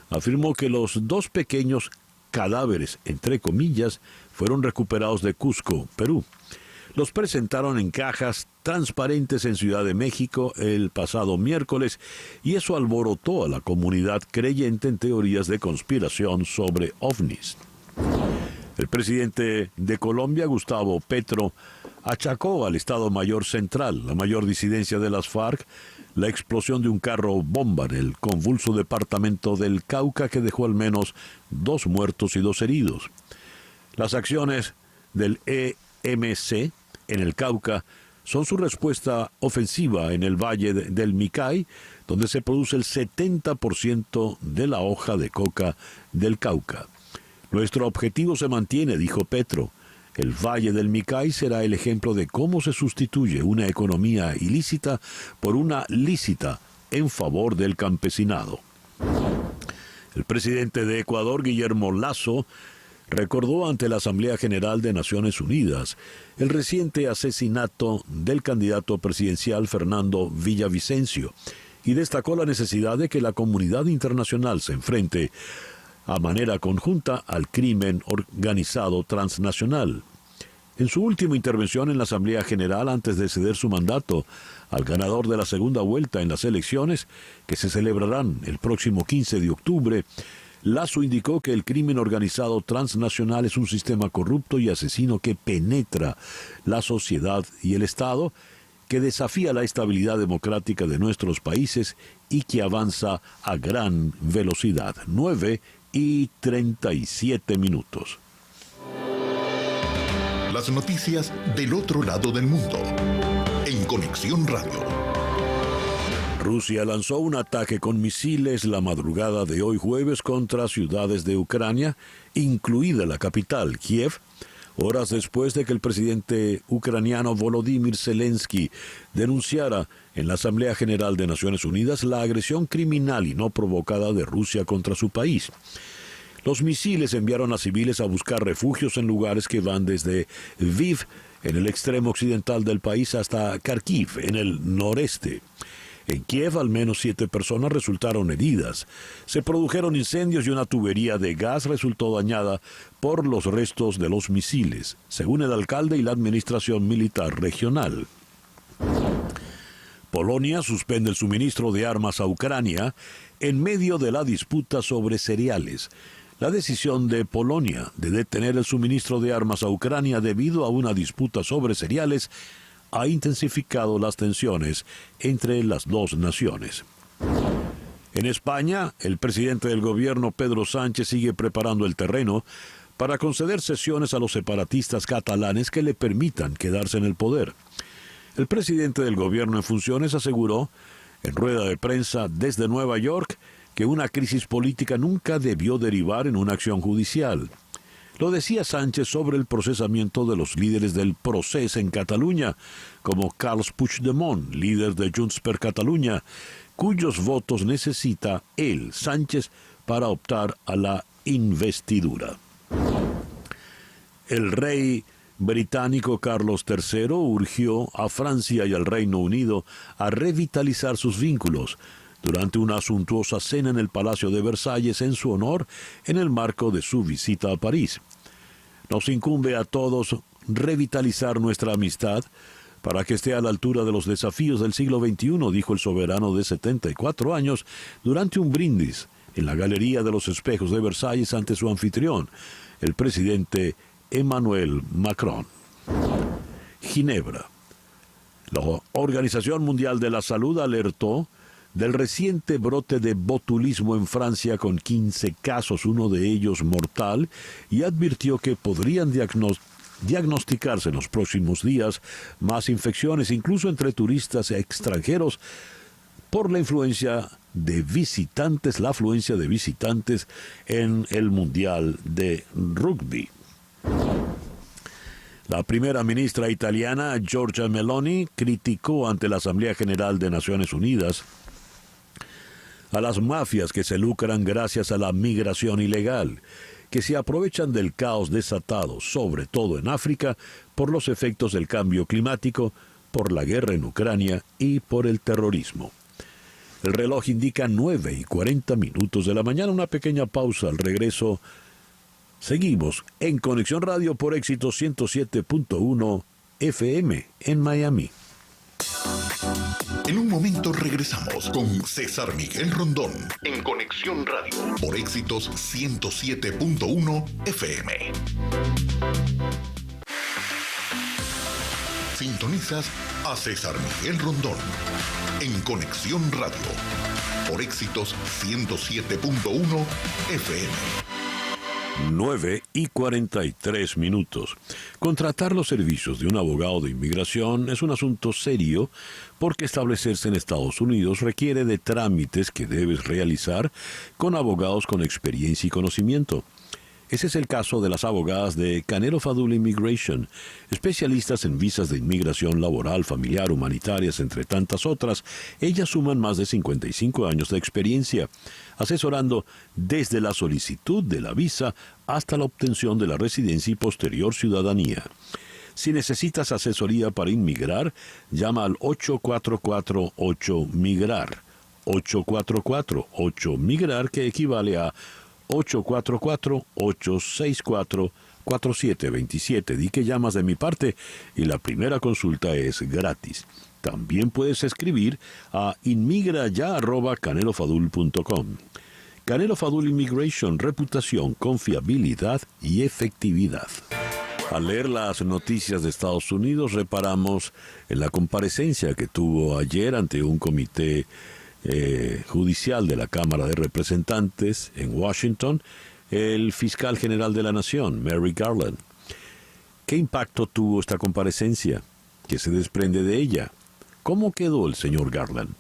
afirmó que los dos pequeños cadáveres, entre comillas, fueron recuperados de Cusco, Perú. Los presentaron en cajas transparentes en Ciudad de México el pasado miércoles y eso alborotó a la comunidad creyente en teorías de conspiración sobre ovnis. El presidente de Colombia, Gustavo Petro, achacó al Estado Mayor Central, la mayor disidencia de las FARC, la explosión de un carro bomba en el convulso departamento del Cauca que dejó al menos 2 muertos y 2 heridos. Las acciones del EMC en el Cauca son su respuesta ofensiva en el valle del Micay, donde se produce el 70% de la hoja de coca del Cauca. Nuestro objetivo se mantiene, dijo Petro. El Valle del Micay será el ejemplo de cómo se sustituye una economía ilícita por una lícita en favor del campesinado. El presidente de Ecuador, Guillermo Lasso, recordó ante la Asamblea General de Naciones Unidas el reciente asesinato del candidato presidencial Fernando Villavicencio y destacó la necesidad de que la comunidad internacional se enfrente a manera conjunta al crimen organizado transnacional. En su última intervención en la Asamblea General antes de ceder su mandato al ganador de la segunda vuelta en las elecciones, que se celebrarán el próximo 15 de octubre, Lasso indicó que el crimen organizado transnacional es un sistema corrupto y asesino que penetra la sociedad y el Estado, que desafía la estabilidad democrática de nuestros países y que avanza a gran velocidad. 9:37. Las noticias del otro lado del mundo. En Conexión Radio. Rusia lanzó un ataque con misiles la madrugada de hoy jueves contra ciudades de Ucrania, incluida la capital, Kiev, horas después de que el presidente ucraniano Volodymyr Zelensky denunciara en la Asamblea General de Naciones Unidas la agresión criminal y no provocada de Rusia contra su país. Los misiles enviaron a civiles a buscar refugios en lugares que van desde Lviv, en el extremo occidental del país, hasta Kharkiv, en el noreste. En Kiev, al menos 7 personas resultaron heridas. Se produjeron incendios y una tubería de gas resultó dañada por los restos de los misiles, según el alcalde y la administración militar regional. Polonia suspende el suministro de armas a Ucrania en medio de la disputa sobre cereales. La decisión de Polonia de detener el suministro de armas a Ucrania debido a una disputa sobre cereales ha intensificado las tensiones entre las dos naciones. En España, el presidente del gobierno, Pedro Sánchez, sigue preparando el terreno para conceder cesiones a los separatistas catalanes que le permitan quedarse en el poder. El presidente del gobierno en funciones aseguró, en rueda de prensa desde Nueva York, que una crisis política nunca debió derivar en una acción judicial. Lo decía Sánchez sobre el procesamiento de los líderes del Procés en Cataluña, como Carles Puigdemont, líder de Junts per Catalunya, cuyos votos necesita él, Sánchez, para optar a la investidura. El rey británico Carlos III urgió a Francia y al Reino Unido a revitalizar sus vínculos durante una suntuosa cena en el Palacio de Versalles en su honor en el marco de su visita a París. Nos incumbe a todos revitalizar nuestra amistad para que esté a la altura de los desafíos del siglo XXI, dijo el soberano de 74 años durante un brindis en la Galería de los Espejos de Versalles ante su anfitrión, el presidente Emmanuel Macron. Ginebra. La Organización Mundial de la Salud alertó del reciente brote de botulismo en Francia con 15 casos, uno de ellos mortal, y advirtió que podrían diagnosticarse en los próximos días más infecciones, incluso entre turistas extranjeros, por la afluencia de visitantes en el Mundial de Rugby. La primera ministra italiana, Giorgia Meloni, criticó ante la Asamblea General de Naciones Unidas a las mafias que se lucran gracias a la migración ilegal, que se aprovechan del caos desatado, sobre todo en África, por los efectos del cambio climático, por la guerra en Ucrania y por el terrorismo. El reloj indica 9:40 de la mañana, una pequeña pausa. Al regreso, seguimos en Conexión Radio por Éxito 107.1 FM en Miami. En un momento regresamos con César Miguel Rondón en Conexión Radio por Éxitos 107.1 FM. Sintonizas a César Miguel Rondón en Conexión Radio por Éxitos 107.1 FM. 9:43. Contratar los servicios de un abogado de inmigración es un asunto serio porque establecerse en Estados Unidos requiere de trámites que debes realizar con abogados con experiencia y conocimiento. Ese es el caso de las abogadas de Canelo Fadul Immigration, especialistas en visas de inmigración laboral, familiar, humanitarias, entre tantas otras. Ellas suman más de 55 años de experiencia, asesorando desde la solicitud de la visa hasta la obtención de la residencia y posterior ciudadanía. Si necesitas asesoría para inmigrar, llama al 844-8MIGRAR. 844-8MIGRAR, que equivale a 844-864-4727. Di que llamas de mi parte y la primera consulta es gratis. También puedes escribir a inmigraya@canelofadul.com. Canelo Fadul Immigration, reputación, confiabilidad y efectividad. Al leer las noticias de Estados Unidos, reparamos en la comparecencia que tuvo ayer ante un comité judicial de la Cámara de Representantes en Washington, el fiscal general de la Nación, Merrick Garland. ¿Qué impacto tuvo esta comparecencia? ¿Qué se desprende de ella? ¿Cómo quedó el señor Garland?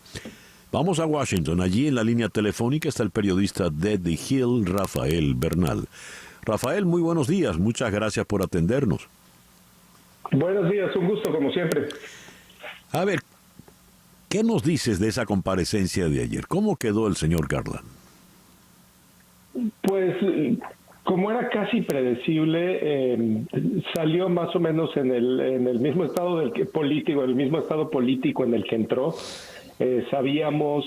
Vamos a Washington. Allí en la línea telefónica está el periodista de The Hill, Rafael Bernal. Rafael, muy buenos días. Muchas gracias por atendernos. Buenos días, un gusto como siempre. A ver, ¿qué nos dices de esa comparecencia de ayer? ¿Cómo quedó el señor Garland? Pues, como era casi predecible, salió más o menos en el mismo estado político, el mismo estado político en el que entró. Sabíamos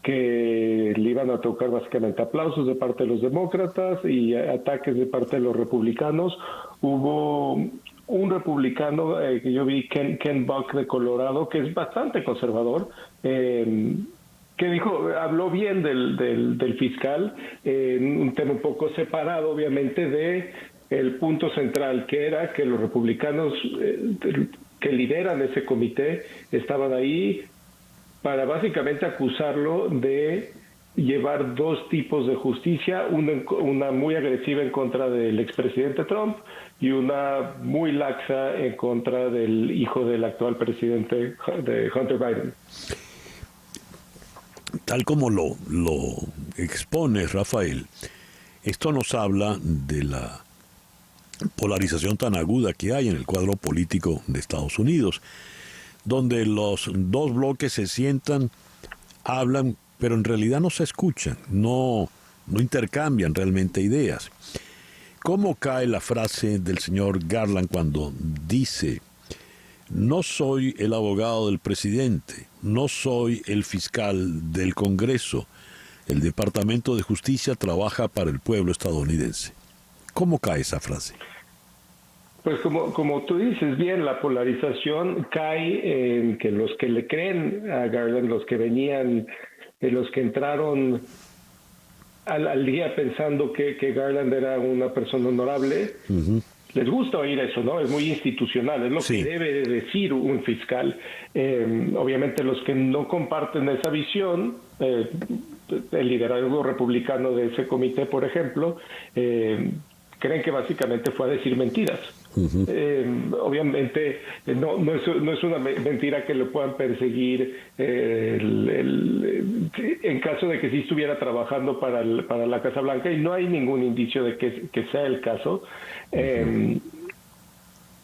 que le iban a tocar básicamente aplausos de parte de los demócratas y ataques de parte de los republicanos. Hubo un republicano que yo vi, Ken Buck de Colorado, que es bastante conservador, que habló bien del fiscal, un tema un poco separado obviamente de el punto central, que era que los republicanos que lideran ese comité estaban ahí para básicamente acusarlo de llevar dos tipos de justicia, una muy agresiva en contra del expresidente Trump y una muy laxa en contra del hijo del actual presidente, de Hunter Biden. Tal como lo expones, Rafael, esto nos habla de la polarización tan aguda que hay en el cuadro político de Estados Unidos, donde los dos bloques se sientan, hablan, pero en realidad no se escuchan, no intercambian realmente ideas. ¿Cómo cae la frase del señor Garland cuando dice: no soy el abogado del presidente, no soy el fiscal del Congreso, el Departamento de Justicia trabaja para el pueblo estadounidense? ¿Cómo cae esa frase? Pues como tú dices bien, la polarización cae en que los que le creen a Garland, los que venían, los que entraron al día pensando que Garland era una persona honorable, les gusta oír eso, ¿no? Es muy institucional, es lo que debe decir un fiscal. Obviamente los que no comparten esa visión, el liderazgo republicano de ese comité, por ejemplo, creen que básicamente fue a decir mentiras. Obviamente no es una mentira que lo puedan perseguir en caso de que sí estuviera trabajando para la Casa Blanca, y no hay ningún indicio de que sea el caso.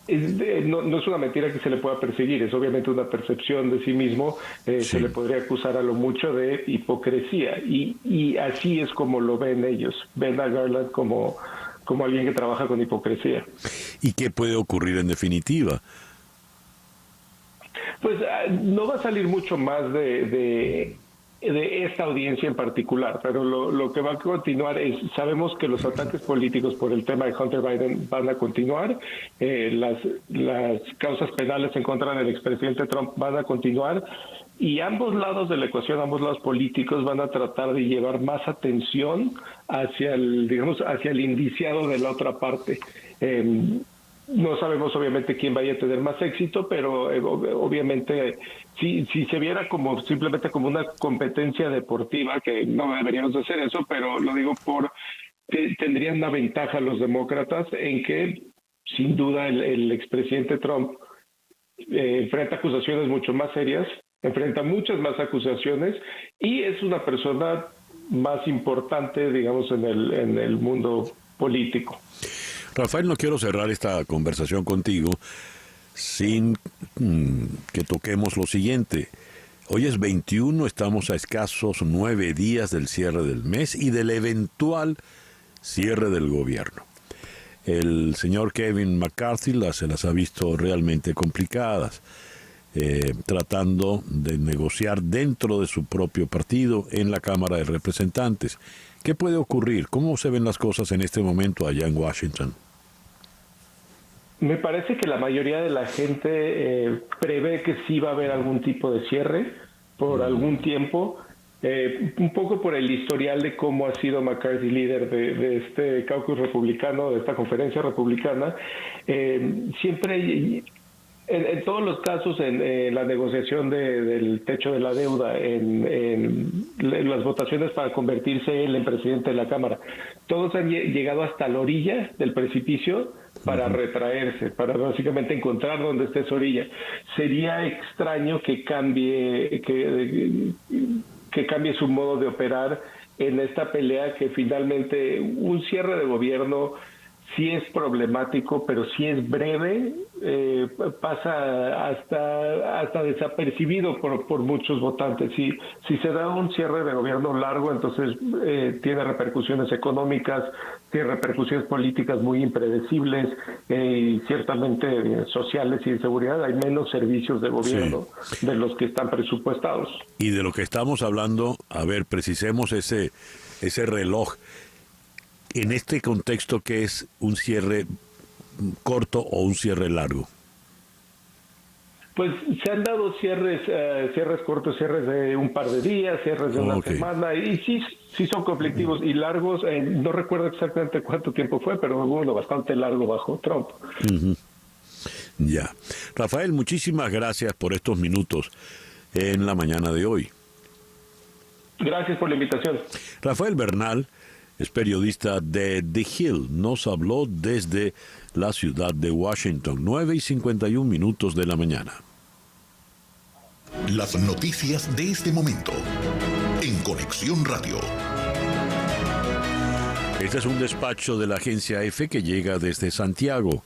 No es una mentira que se le pueda perseguir, es obviamente una percepción de sí mismo. Se le podría acusar a lo mucho de hipocresía, y así es como lo ven ellos. Ven a Garland como alguien que trabaja con hipocresía. ¿Y qué puede ocurrir en definitiva? Pues no va a salir mucho más de esta audiencia en particular, pero lo que va a continuar es, sabemos que los ataques políticos por el tema de Hunter Biden van a continuar, las causas penales en contra del expresidente Trump van a continuar, y ambos lados de la ecuación, ambos lados políticos, van a tratar de llevar más atención hacia el indiciado de la otra parte. No sabemos obviamente quién vaya a tener más éxito, pero obviamente si se viera simplemente como una competencia deportiva, que no deberíamos hacer eso, pero lo digo tendrían una ventaja los demócratas en que sin duda el expresidente Trump enfrenta acusaciones mucho más serias, enfrenta muchas más acusaciones, y es una persona más importante, digamos, en el mundo político. Rafael, no quiero cerrar esta conversación contigo sin que toquemos lo siguiente. Hoy es 21, estamos a escasos 9 días del cierre del mes y del eventual cierre del gobierno. El señor Kevin McCarthy se las ha visto realmente complicadas, tratando de negociar dentro de su propio partido en la Cámara de Representantes. ¿Qué puede ocurrir? ¿Cómo se ven las cosas en este momento allá en Washington? Me parece que la mayoría de la gente prevé que sí va a haber algún tipo de cierre por algún tiempo, un poco por el historial de cómo ha sido McCarthy líder de este caucus republicano, de esta conferencia republicana. Siempre, en todos los casos, en la negociación del techo de la deuda, en las votaciones para convertirse él en presidente de la Cámara, todos han llegado hasta la orilla del precipicio para retraerse, para básicamente encontrar dónde está esa orilla. Sería extraño que cambie su modo de operar en esta pelea, que finalmente un cierre de gobierno sí es problemático, pero si es breve, pasa hasta desapercibido por muchos votantes. Si se da un cierre de gobierno largo, entonces tiene repercusiones económicas, tiene repercusiones políticas muy impredecibles, y ciertamente sociales y de seguridad. Hay menos servicios de gobierno de los que están presupuestados. Y de lo que estamos hablando, a ver, precisemos ese reloj. En este contexto, ¿qué es un cierre corto o un cierre largo? Pues se han dado cierres cortos, cierres de un par de días, cierres de una semana, y sí son conflictivos. Y largos, no recuerdo exactamente cuánto tiempo fue, pero hubo uno bastante largo bajo Trump. Ya. Rafael, muchísimas gracias por estos minutos en la mañana de hoy. Gracias por la invitación. Rafael Bernal es periodista de The Hill. Nos habló desde la ciudad de Washington, 9:51 de la mañana. Las noticias de este momento en Conexión Radio. Este es un despacho de la agencia EFE que llega desde Santiago.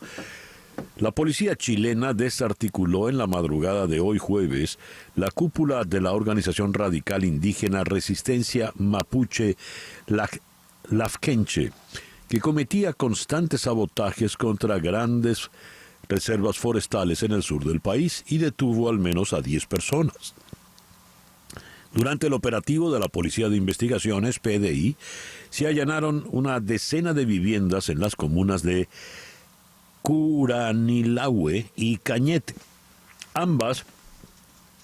La policía chilena desarticuló en la madrugada de hoy jueves la cúpula de la organización radical indígena Resistencia Mapuche Lafkenche, que cometía constantes sabotajes contra grandes reservas forestales en el sur del país y detuvo al menos a 10 personas. Durante el operativo de la Policía de Investigaciones, PDI, se allanaron una decena de viviendas en las comunas de Curanilahue y Cañete, ambas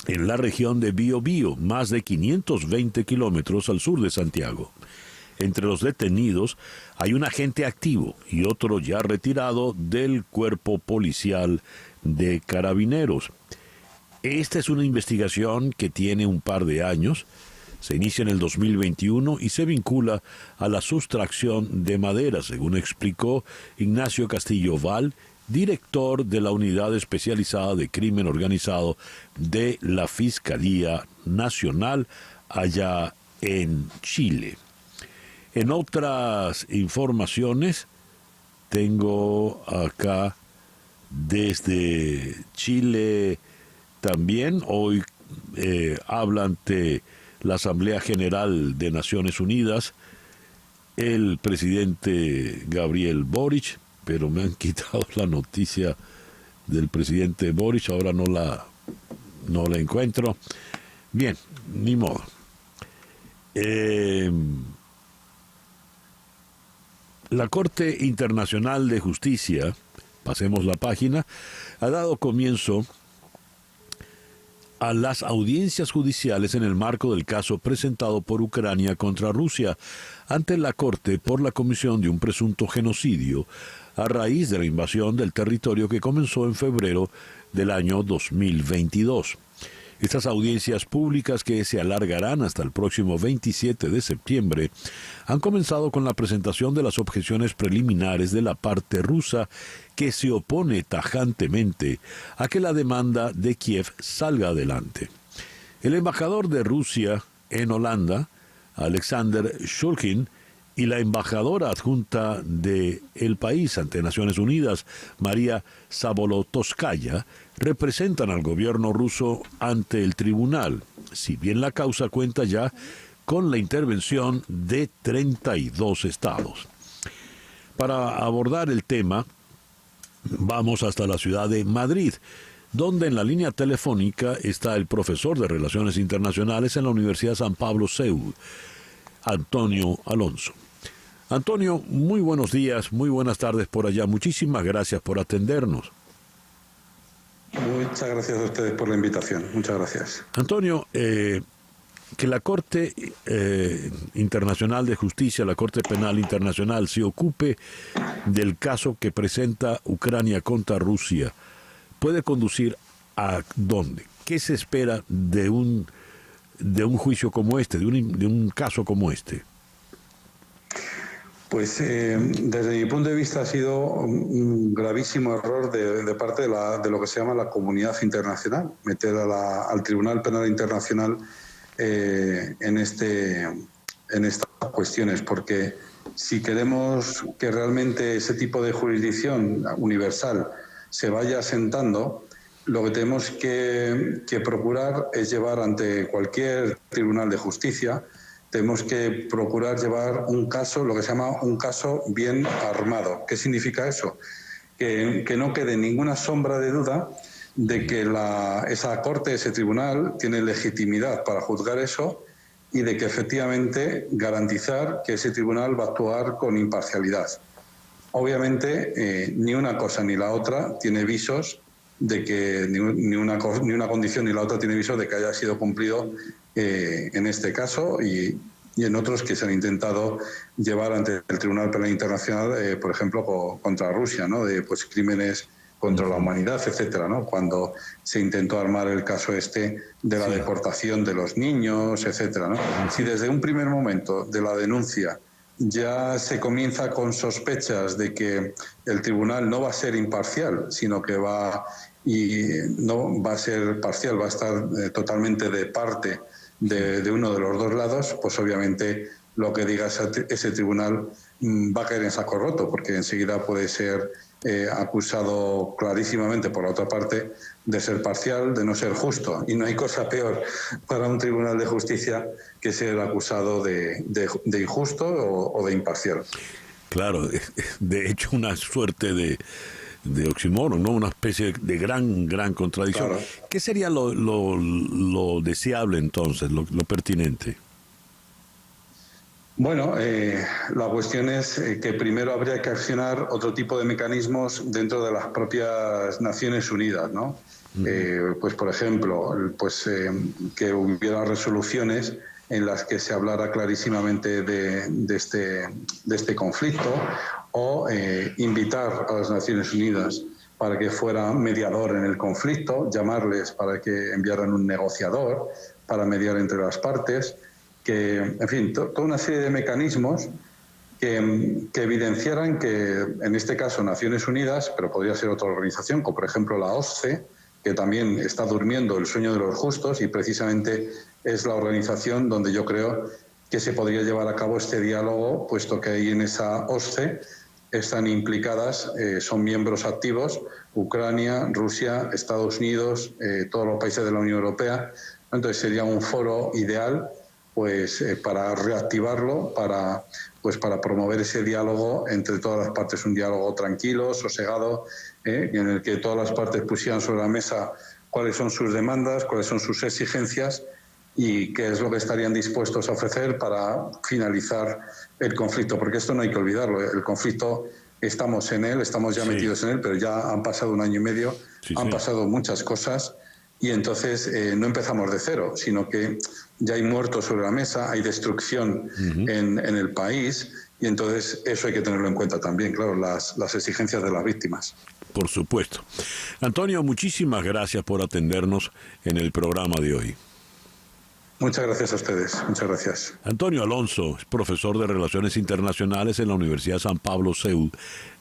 en la región de Biobío, más de 520 kilómetros al sur de Santiago. Entre los detenidos hay un agente activo y otro ya retirado del cuerpo policial de Carabineros. Esta es una investigación que tiene un par de años. Se inicia en el 2021 y se vincula a la sustracción de madera, según explicó Ignacio Castillo Val, director de la Unidad Especializada de Crimen Organizado de la Fiscalía Nacional allá en Chile. En otras informaciones, tengo acá desde Chile también, hoy habla ante la Asamblea General de Naciones Unidas el presidente Gabriel Boric, pero me han quitado la noticia del presidente Boric, ahora no la encuentro. Bien, ni modo. La Corte Internacional de Justicia, pasemos la página, ha dado comienzo a las audiencias judiciales en el marco del caso presentado por Ucrania contra Rusia ante la Corte por la comisión de un presunto genocidio a raíz de la invasión del territorio que comenzó en febrero del año 2022. Estas audiencias públicas, que se alargarán hasta el próximo 27 de septiembre, han comenzado con la presentación de las objeciones preliminares de la parte rusa, que se opone tajantemente a que la demanda de Kiev salga adelante. El embajador de Rusia en Holanda, Alexander Shulkin, y la embajadora adjunta del país ante Naciones Unidas, María Sabolotowskaya, representan al gobierno ruso ante el tribunal, si bien la causa cuenta ya con la intervención de 32 estados. Para abordar el tema, vamos hasta la ciudad de Madrid, donde en la línea telefónica está el profesor de Relaciones Internacionales en la Universidad San Pablo CEU, Antonio Alonso. Antonio, muy buenos días, muy buenas tardes por allá. Muchísimas gracias por atendernos. Muchas gracias a ustedes por la invitación. Muchas gracias. Antonio, que la Corte Internacional de Justicia, la Corte Penal Internacional, se ocupe del caso que presenta Ucrania contra Rusia, ¿puede conducir a dónde? ¿Qué se espera de un juicio como este, de un caso como este? Pues desde mi punto de vista ha sido un gravísimo error de parte de lo que se llama la comunidad internacional, meter al Tribunal Penal Internacional en estas cuestiones, porque si queremos que realmente ese tipo de jurisdicción universal se vaya asentando, lo que tenemos que procurar es llevar ante cualquier tribunal de justicia, tenemos que procurar llevar un caso, lo que se llama un caso bien armado. ¿Qué significa eso? Que no quede ninguna sombra de duda de que esa corte, ese tribunal, tiene legitimidad para juzgar eso y de que efectivamente garantizar que ese tribunal va a actuar con imparcialidad. Obviamente, ni una cosa ni la otra tiene visos de que ni una condición ni la otra tiene visos de que haya sido cumplido en este caso y en otros que se han intentado llevar ante el Tribunal Penal Internacional, por ejemplo, contra Rusia, ¿no? De crímenes contra la humanidad, etcétera, ¿no? Cuando se intentó armar el caso de la deportación de los niños, etcétera, ¿no? Si desde un primer momento de la denuncia ya se comienza con sospechas de que el tribunal no va a ser imparcial, sino que no va a ser parcial, va a estar totalmente de parte de uno de los dos lados, pues obviamente lo que diga ese tribunal va a caer en saco roto, porque enseguida puede ser acusado clarísimamente por la otra parte de ser parcial, de no ser justo. Y no hay cosa peor para un tribunal de justicia que ser acusado de injusto o de imparcial. Claro, de hecho una suerte de oxímoron, ¿no? Una especie de gran contradicción. Claro. ¿Qué sería lo deseable entonces, lo pertinente? Bueno, la cuestión es que primero habría que accionar otro tipo de mecanismos dentro de las propias Naciones Unidas, ¿no? Pues por ejemplo, que hubiera resoluciones en las que se hablara clarísimamente de este conflicto, o invitar a las Naciones Unidas para que fuera mediador en el conflicto, llamarles para que enviaran un negociador para mediar entre las partes, en fin, toda una serie de mecanismos que evidenciaran que, en este caso, Naciones Unidas, pero podría ser otra organización, como por ejemplo la OSCE, que también está durmiendo el sueño de los justos, y precisamente es la organización donde yo creo que se podría llevar a cabo este diálogo, puesto que ahí en esa OSCE están implicadas, son miembros activos, Ucrania, Rusia, Estados Unidos, todos los países de la Unión Europea. Entonces sería un foro ideal pues para reactivarlo, para promover ese diálogo entre todas las partes, un diálogo tranquilo, sosegado, en el que todas las partes pusieran sobre la mesa cuáles son sus demandas, cuáles son sus exigencias y qué es lo que estarían dispuestos a ofrecer para finalizar el conflicto, porque esto no hay que olvidarlo, el conflicto estamos en él, estamos ya metidos en él, pero ya han pasado 1 año y medio, han pasado muchas cosas. Y entonces no empezamos de cero, sino que ya hay muertos sobre la mesa, hay destrucción en el país, y entonces eso hay que tenerlo en cuenta también, claro, las exigencias de las víctimas. Por supuesto. Antonio, muchísimas gracias por atendernos en el programa de hoy. Muchas gracias a ustedes, muchas gracias. Antonio Alonso es profesor de Relaciones Internacionales en la Universidad San Pablo CEU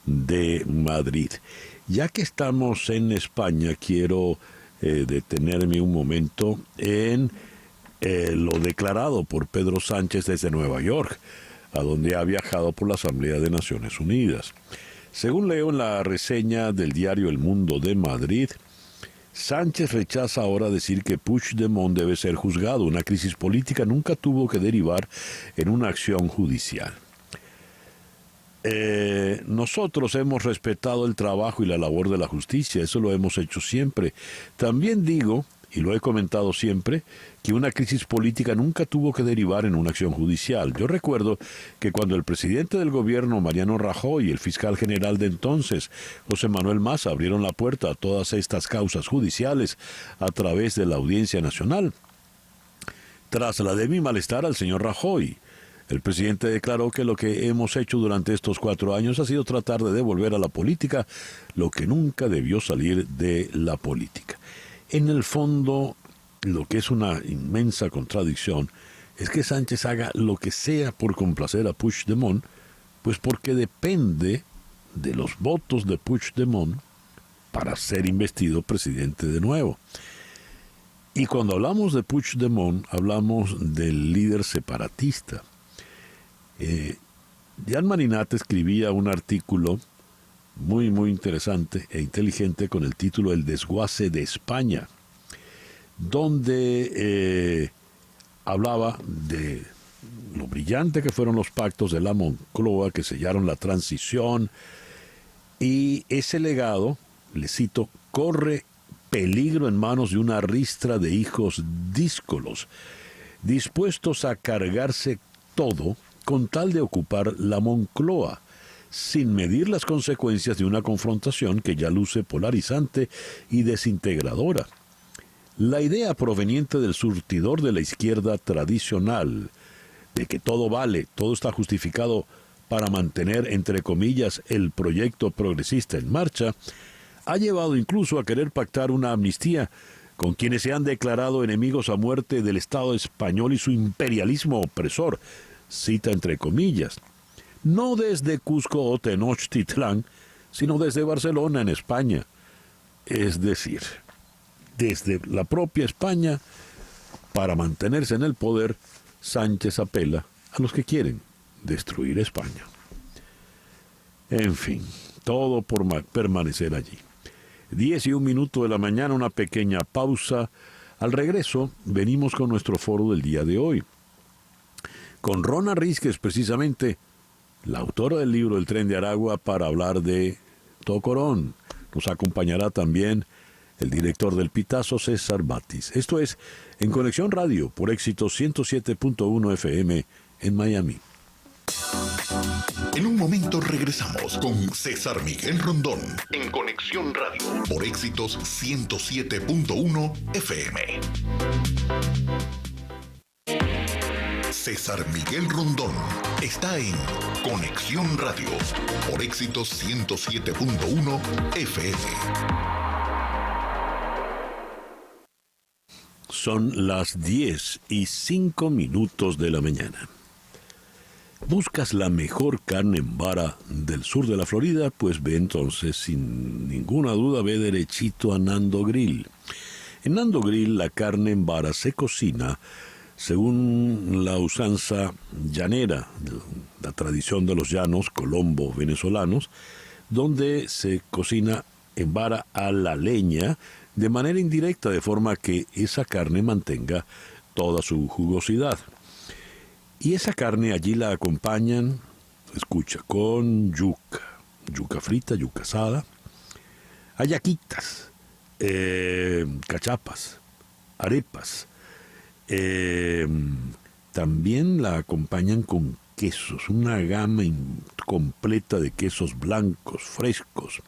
de Madrid. Ya que estamos en España, quiero detenerme un momento en lo declarado por Pedro Sánchez desde Nueva York, a donde ha viajado por la Asamblea de Naciones Unidas. Según leo en la reseña del diario El Mundo de Madrid, Sánchez rechaza ahora decir que Puigdemont debe ser juzgado. Una crisis política nunca tuvo que derivar en una acción judicial. Nosotros hemos respetado el trabajo y la labor de la justicia, eso lo hemos hecho siempre. También digo, y lo he comentado siempre, que una crisis política nunca tuvo que derivar en una acción judicial. Yo recuerdo que cuando el presidente del gobierno, Mariano Rajoy, y el fiscal general de entonces, José Manuel Maza, abrieron la puerta a todas estas causas judiciales a través de la Audiencia Nacional, trasladé mi malestar al señor Rajoy. El presidente declaró que lo que hemos hecho durante estos 4 años ha sido tratar de devolver a la política lo que nunca debió salir de la política. En el fondo, lo que es una inmensa contradicción es que Sánchez haga lo que sea por complacer a Puigdemont, pues porque depende de los votos de Puigdemont para ser investido presidente de nuevo. Y cuando hablamos de Puigdemont, hablamos del líder separatista. Jan Marinat escribía un artículo muy interesante e inteligente con el título El desguace de España, donde hablaba de lo brillante que fueron los pactos de la Moncloa que sellaron la transición, y ese legado, le cito, corre peligro en manos de una ristra de hijos díscolos, dispuestos a cargarse todo con tal de ocupar la Moncloa, sin medir las consecuencias de una confrontación que ya luce polarizante y desintegradora. La idea proveniente del surtidor de la izquierda tradicional, de que todo vale, todo está justificado para mantener, entre comillas, el proyecto progresista en marcha, ha llevado incluso a querer pactar una amnistía con quienes se han declarado enemigos a muerte del Estado español y su imperialismo opresor, cita entre comillas, no desde Cusco o Tenochtitlán, sino desde Barcelona en España. Es decir, desde la propia España, para mantenerse en el poder, Sánchez apela a los que quieren destruir España. En fin, todo por permanecer allí. 10:01 de la mañana, una pequeña pausa. Al regreso, venimos con nuestro foro del día de hoy. Con Rona Rizquez, precisamente, la autora del libro El tren de Aragua, para hablar de Tocorón. Nos acompañará también el director del Pitazo, César Batis. Esto es En Conexión Radio, por Éxito 107.1 FM en Miami. En un momento regresamos con César Miguel Rondón en Conexión Radio por Éxitos 107.1 FM. César Miguel Rondón está en Conexión Radio por Éxitos 107.1 FM. Son las 10:05 de la mañana. ¿Buscas la mejor carne en vara del sur de la Florida? Pues ve entonces, sin ninguna duda, ve derechito a Nando Grill. En Nando Grill la carne en vara se cocina según la usanza llanera, la tradición de los llanos colombos venezolanos, donde se cocina en vara a la leña de manera indirecta, de forma que esa carne mantenga toda su jugosidad. Y esa carne allí la acompañan, escucha, con yuca frita, yuca asada, hallaquitas, cachapas, arepas. También la acompañan con quesos, una gama completa de quesos blancos, frescos.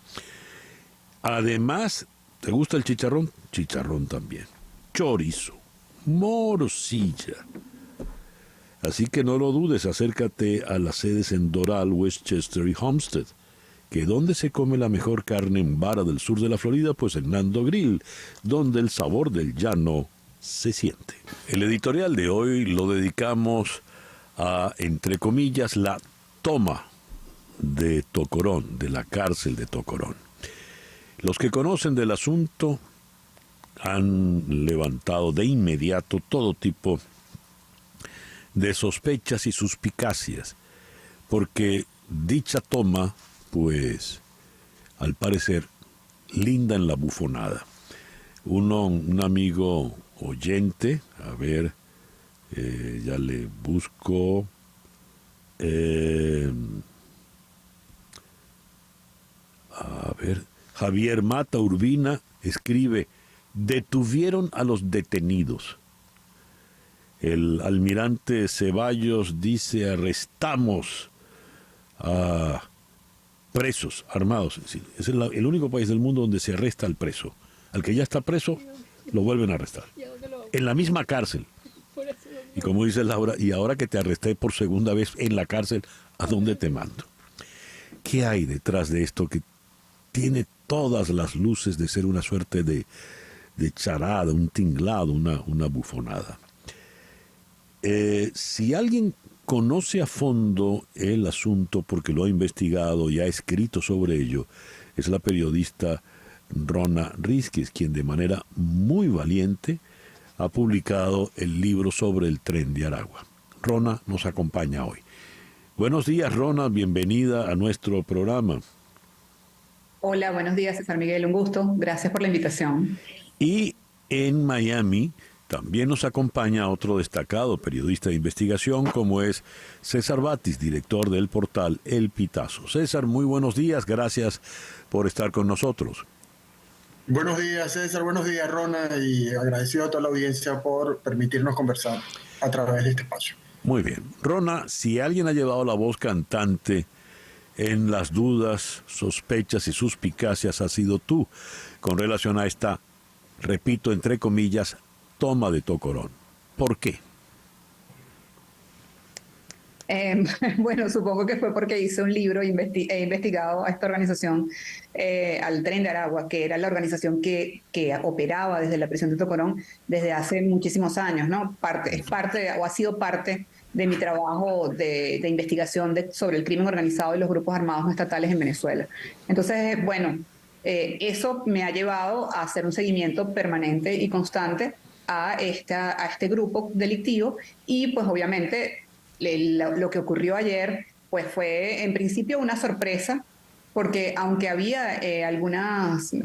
Además, ¿te gusta el chicharrón? Chicharrón también. Chorizo, morcilla. Así que no lo dudes, acércate a las sedes en Doral, Westchester y Homestead. ¿Que dónde se come la mejor carne en vara del sur de la Florida? Pues en Nando Grill, donde el sabor del llano se siente. El editorial de hoy lo dedicamos a, entre comillas, la toma de Tocorón, de la cárcel de Tocorón. Los que conocen del asunto han levantado de inmediato todo tipo de sospechas y suspicacias, porque dicha toma, pues, al parecer, linda en la bufonada. Un amigo oyente, a ver, ya le busco, a ver, Javier Mata Urbina escribe: detuvieron a los detenidos. El almirante Ceballos dice: arrestamos a presos armados. Es el único país del mundo donde se arresta al preso. Al que ya está preso, lo vuelven a arrestar. En la misma cárcel. Y como dice Laura, y ahora que te arresté por segunda vez en la cárcel, ¿a dónde te mando? ¿Qué hay detrás de esto que tiene todas las luces de ser una suerte de charada, un tinglado, una bufonada? Si alguien conoce a fondo el asunto porque lo ha investigado y ha escrito sobre ello, es la periodista Rona Rizquez, quien de manera muy valiente ha publicado el libro sobre el Tren de Aragua. Rona nos acompaña hoy. Buenos días, Rona, bienvenida a nuestro programa. Hola, buenos días, César Miguel, un gusto. Gracias por la invitación. Y en Miami también nos acompaña otro destacado periodista de investigación, como es César Batis, director del portal El Pitazo. César, muy buenos días, gracias por estar con nosotros. Buenos días, César, buenos días, Rona, y agradecido a toda la audiencia por permitirnos conversar a través de este espacio. Muy bien. Rona, si alguien ha llevado la voz cantante en las dudas, sospechas y suspicacias, ha sido tú, con relación a esta, repito, entre comillas, toma de Tocorón. ¿Por qué? Bueno, supongo que fue porque hice un libro, he investigado a esta organización, al Tren de Aragua, que era la organización que operaba desde la prisión de Tocorón desde hace muchísimos años, ¿no? Ha sido parte de mi trabajo de investigación sobre el crimen organizado y los grupos armados no estatales en Venezuela. Entonces, bueno, eso me ha llevado a hacer un seguimiento permanente y constante a este grupo delictivo y, pues, obviamente, lo que ocurrió ayer pues fue en principio una sorpresa, porque aunque había algunas,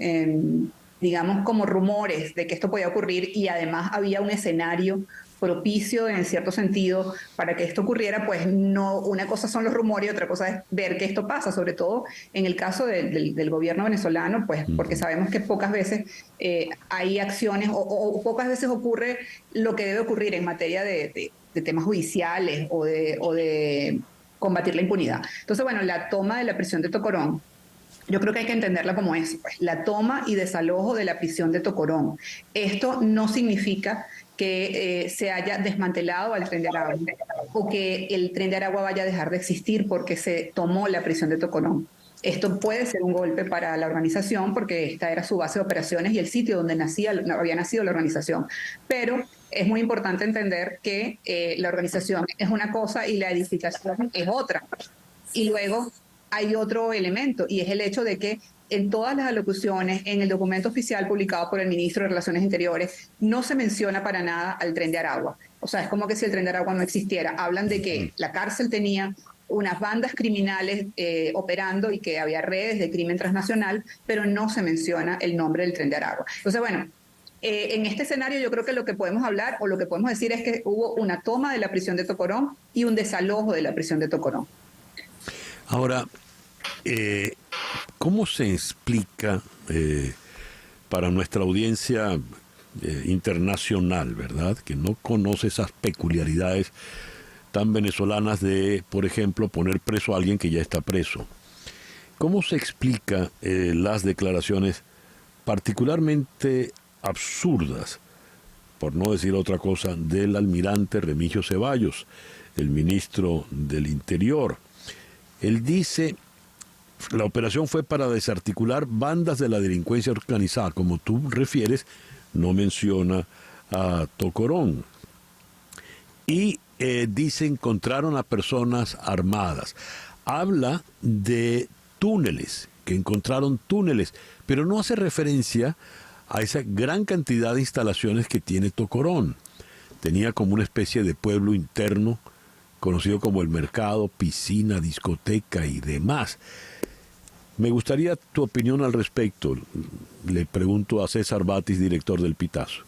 digamos, como rumores de que esto podía ocurrir y además había un escenario propicio en cierto sentido para que esto ocurriera, pues no, una cosa son los rumores y otra cosa es ver que esto pasa, sobre todo en el caso del gobierno venezolano, pues porque sabemos que pocas veces hay acciones o pocas veces ocurre lo que debe ocurrir en materia de temas judiciales o de combatir la impunidad. Entonces, bueno, la toma de la prisión de Tocorón, yo creo que hay que entenderla como eso, pues, la toma y desalojo de la prisión de Tocorón. Esto no significa que se haya desmantelado al Tren de Aragua o que el Tren de Aragua vaya a dejar de existir porque se tomó la prisión de Tocorón. Esto puede ser un golpe para la organización porque esta era su base de operaciones y el sitio donde había nacido la organización. Pero es muy importante entender que la organización es una cosa y la edificación es otra. Y luego hay otro elemento, y es el hecho de que en todas las alocuciones, en el documento oficial publicado por el ministro de Relaciones Interiores, no se menciona para nada al Tren de Aragua. O sea, es como que si el Tren de Aragua no existiera. Hablan de que la cárcel tenía unas bandas criminales operando y que había redes de crimen transnacional, pero no se menciona el nombre del Tren de Aragua. Entonces, bueno, en este escenario yo creo que lo que podemos hablar o lo que podemos decir es que hubo una toma de la prisión de Tocorón y un desalojo de la prisión de Tocorón. Ahora, ¿cómo se explica para nuestra audiencia internacional, verdad, que no conoce esas peculiaridades tan venezolanas de, por ejemplo, poner preso a alguien que ya está preso? ¿Cómo se explica las declaraciones particularmente absurdas, por no decir otra cosa, del almirante Remigio Ceballos, el ministro del Interior? Él dice, la operación fue para desarticular bandas de la delincuencia organizada. Como tú refieres, no menciona a Tocorón. Y dice, encontraron a personas armadas. Habla de túneles, que encontraron túneles, pero no hace referencia a esa gran cantidad de instalaciones que tiene Tocorón. Tenía como una especie de pueblo interno, conocido como el mercado, piscina, discoteca y demás. Me gustaría tu opinión al respecto. Le pregunto a César Batis, director del Pitazo.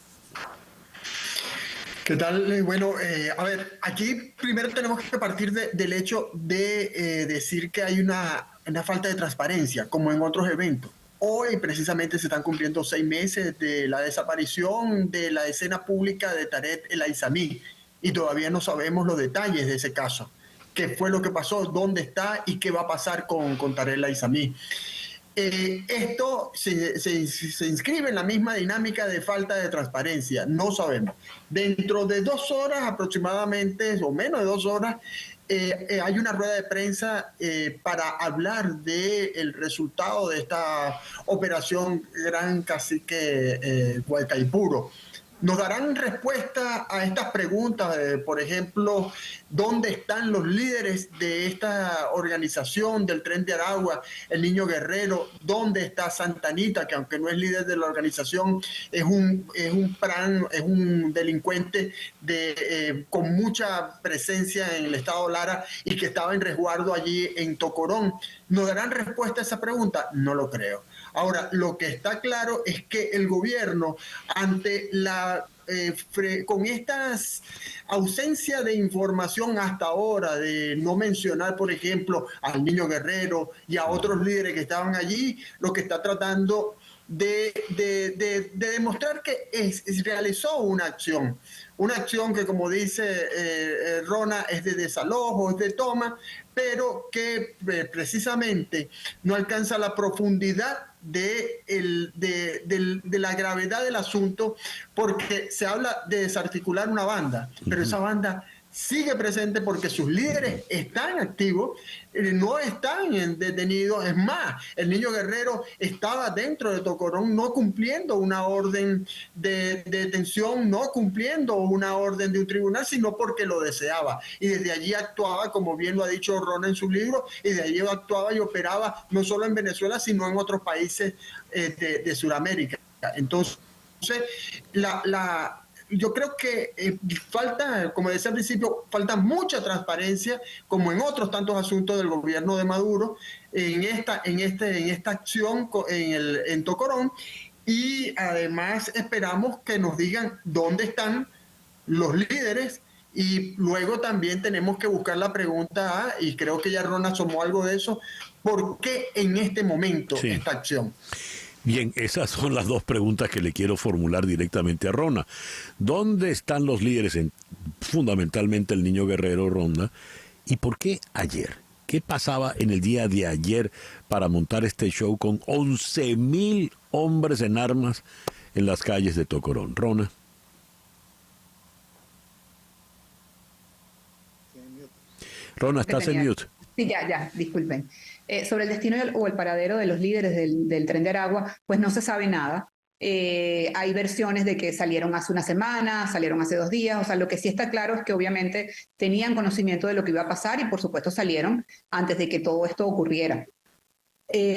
¿Qué tal? Bueno, a ver, aquí primero tenemos que partir del hecho de decir que hay una falta de transparencia, como en otros eventos. Hoy precisamente se están cumpliendo 6 meses de la desaparición de la escena pública de Tarek El Aizami y todavía no sabemos los detalles de ese caso. ¿Qué fue lo que pasó? ¿Dónde está? ¿Y qué va a pasar con Tarek El Aizami? Esto se inscribe en la misma dinámica de falta de transparencia. No sabemos. Dentro de 2 horas aproximadamente, o menos de 2 horas, hay una rueda de prensa para hablar del resultado de esta operación Gran Cacique Guaycaipuro. Nos darán respuesta a estas preguntas, por ejemplo, ¿dónde están los líderes de esta organización del Tren de Aragua, el Niño Guerrero? ¿Dónde está Santa Anita, que aunque no es líder de la organización, es un delincuente con mucha presencia en el estado Lara y que estaba en resguardo allí en Tocorón? ¿Nos darán respuesta a esa pregunta? No lo creo. Ahora, lo que está claro es que el gobierno, ante con esta ausencia de información hasta ahora, de no mencionar, por ejemplo, al Niño Guerrero y a otros líderes que estaban allí, lo que está tratando de demostrar que realizó una acción que, como dice Rona, es de desalojo, es de toma, pero que precisamente no alcanza la profundidad de la gravedad del asunto, porque se habla de desarticular una banda, pero esa banda sigue presente porque sus líderes están activos, no están detenidos. Es más, el Niño Guerrero estaba dentro de Tocorón no cumpliendo una orden de detención, no cumpliendo una orden de un tribunal, sino porque lo deseaba. Y desde allí actuaba, como bien lo ha dicho Rona en su libro, y de allí actuaba y operaba no solo en Venezuela, sino en otros países de Sudamérica. Entonces, yo creo que falta, como decía al principio, falta mucha transparencia, como en otros tantos asuntos del gobierno de Maduro, en esta acción en Tocorón, y además esperamos que nos digan dónde están los líderes, y luego también tenemos que buscar la pregunta, y creo que ya Ron asomó algo de eso, ¿por qué en este momento esta acción? Bien, esas son las 2 preguntas que le quiero formular directamente a Rona. ¿Dónde están los líderes, fundamentalmente el Niño Guerrero, Rona? ¿Y por qué ayer? ¿Qué pasaba en el día de ayer para montar este show con 11,000 hombres en armas en las calles de Tocorón? Rona. Rona, estás en mute. Sí, ya, disculpen. Sobre el destino o el paradero de los líderes del Tren de Aragua, pues no se sabe nada. Hay versiones de que salieron hace una semana, salieron hace 2 días, o sea, lo que sí está claro es que obviamente tenían conocimiento de lo que iba a pasar y por supuesto salieron antes de que todo esto ocurriera.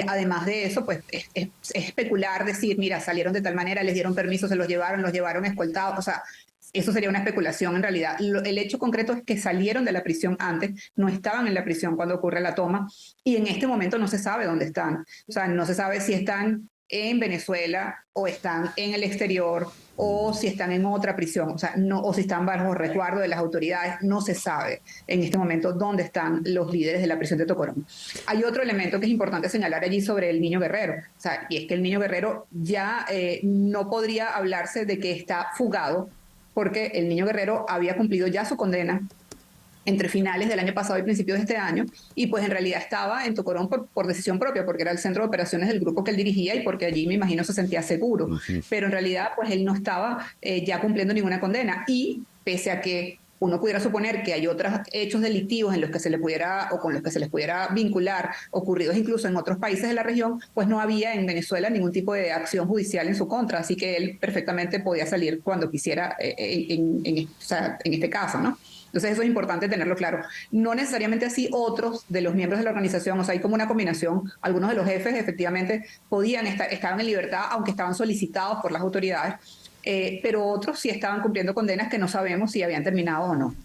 Además de eso, pues es especular, decir, mira, salieron de tal manera, les dieron permiso, se los llevaron escoltados, o sea, eso sería una especulación en realidad. El hecho concreto es que salieron de la prisión antes, no estaban en la prisión cuando ocurre la toma y en este momento no se sabe dónde están. O sea, no se sabe si están en Venezuela o están en el exterior o si están en otra prisión, o sea, no, o si están bajo resguardo de las autoridades, no se sabe en este momento dónde están los líderes de la prisión de Tocorón. Hay otro elemento que es importante señalar allí sobre el niño Guerrero, o sea, y es que el niño Guerrero ya no podría hablarse de que está fugado, porque el niño Guerrero había cumplido ya su condena entre finales del año pasado y principios de este año, y pues en realidad estaba en Tocorón por decisión propia, porque era el centro de operaciones del grupo que él dirigía y porque allí me imagino se sentía seguro, pero en realidad pues él no estaba ya cumpliendo ninguna condena, y pese a que uno pudiera suponer que hay otros hechos delictivos en los que se le pudiera o con los que se les pudiera vincular, ocurridos incluso en otros países de la región, pues no había en Venezuela ningún tipo de acción judicial en su contra, así que él perfectamente podía salir cuando quisiera en este caso, ¿no? Entonces eso es importante tenerlo claro. No necesariamente así otros de los miembros de la organización, o sea, hay como una combinación. Algunos de los jefes efectivamente estaban en libertad, aunque estaban solicitados por las autoridades, pero otros sí estaban cumpliendo condenas que no sabemos si habían terminado o no.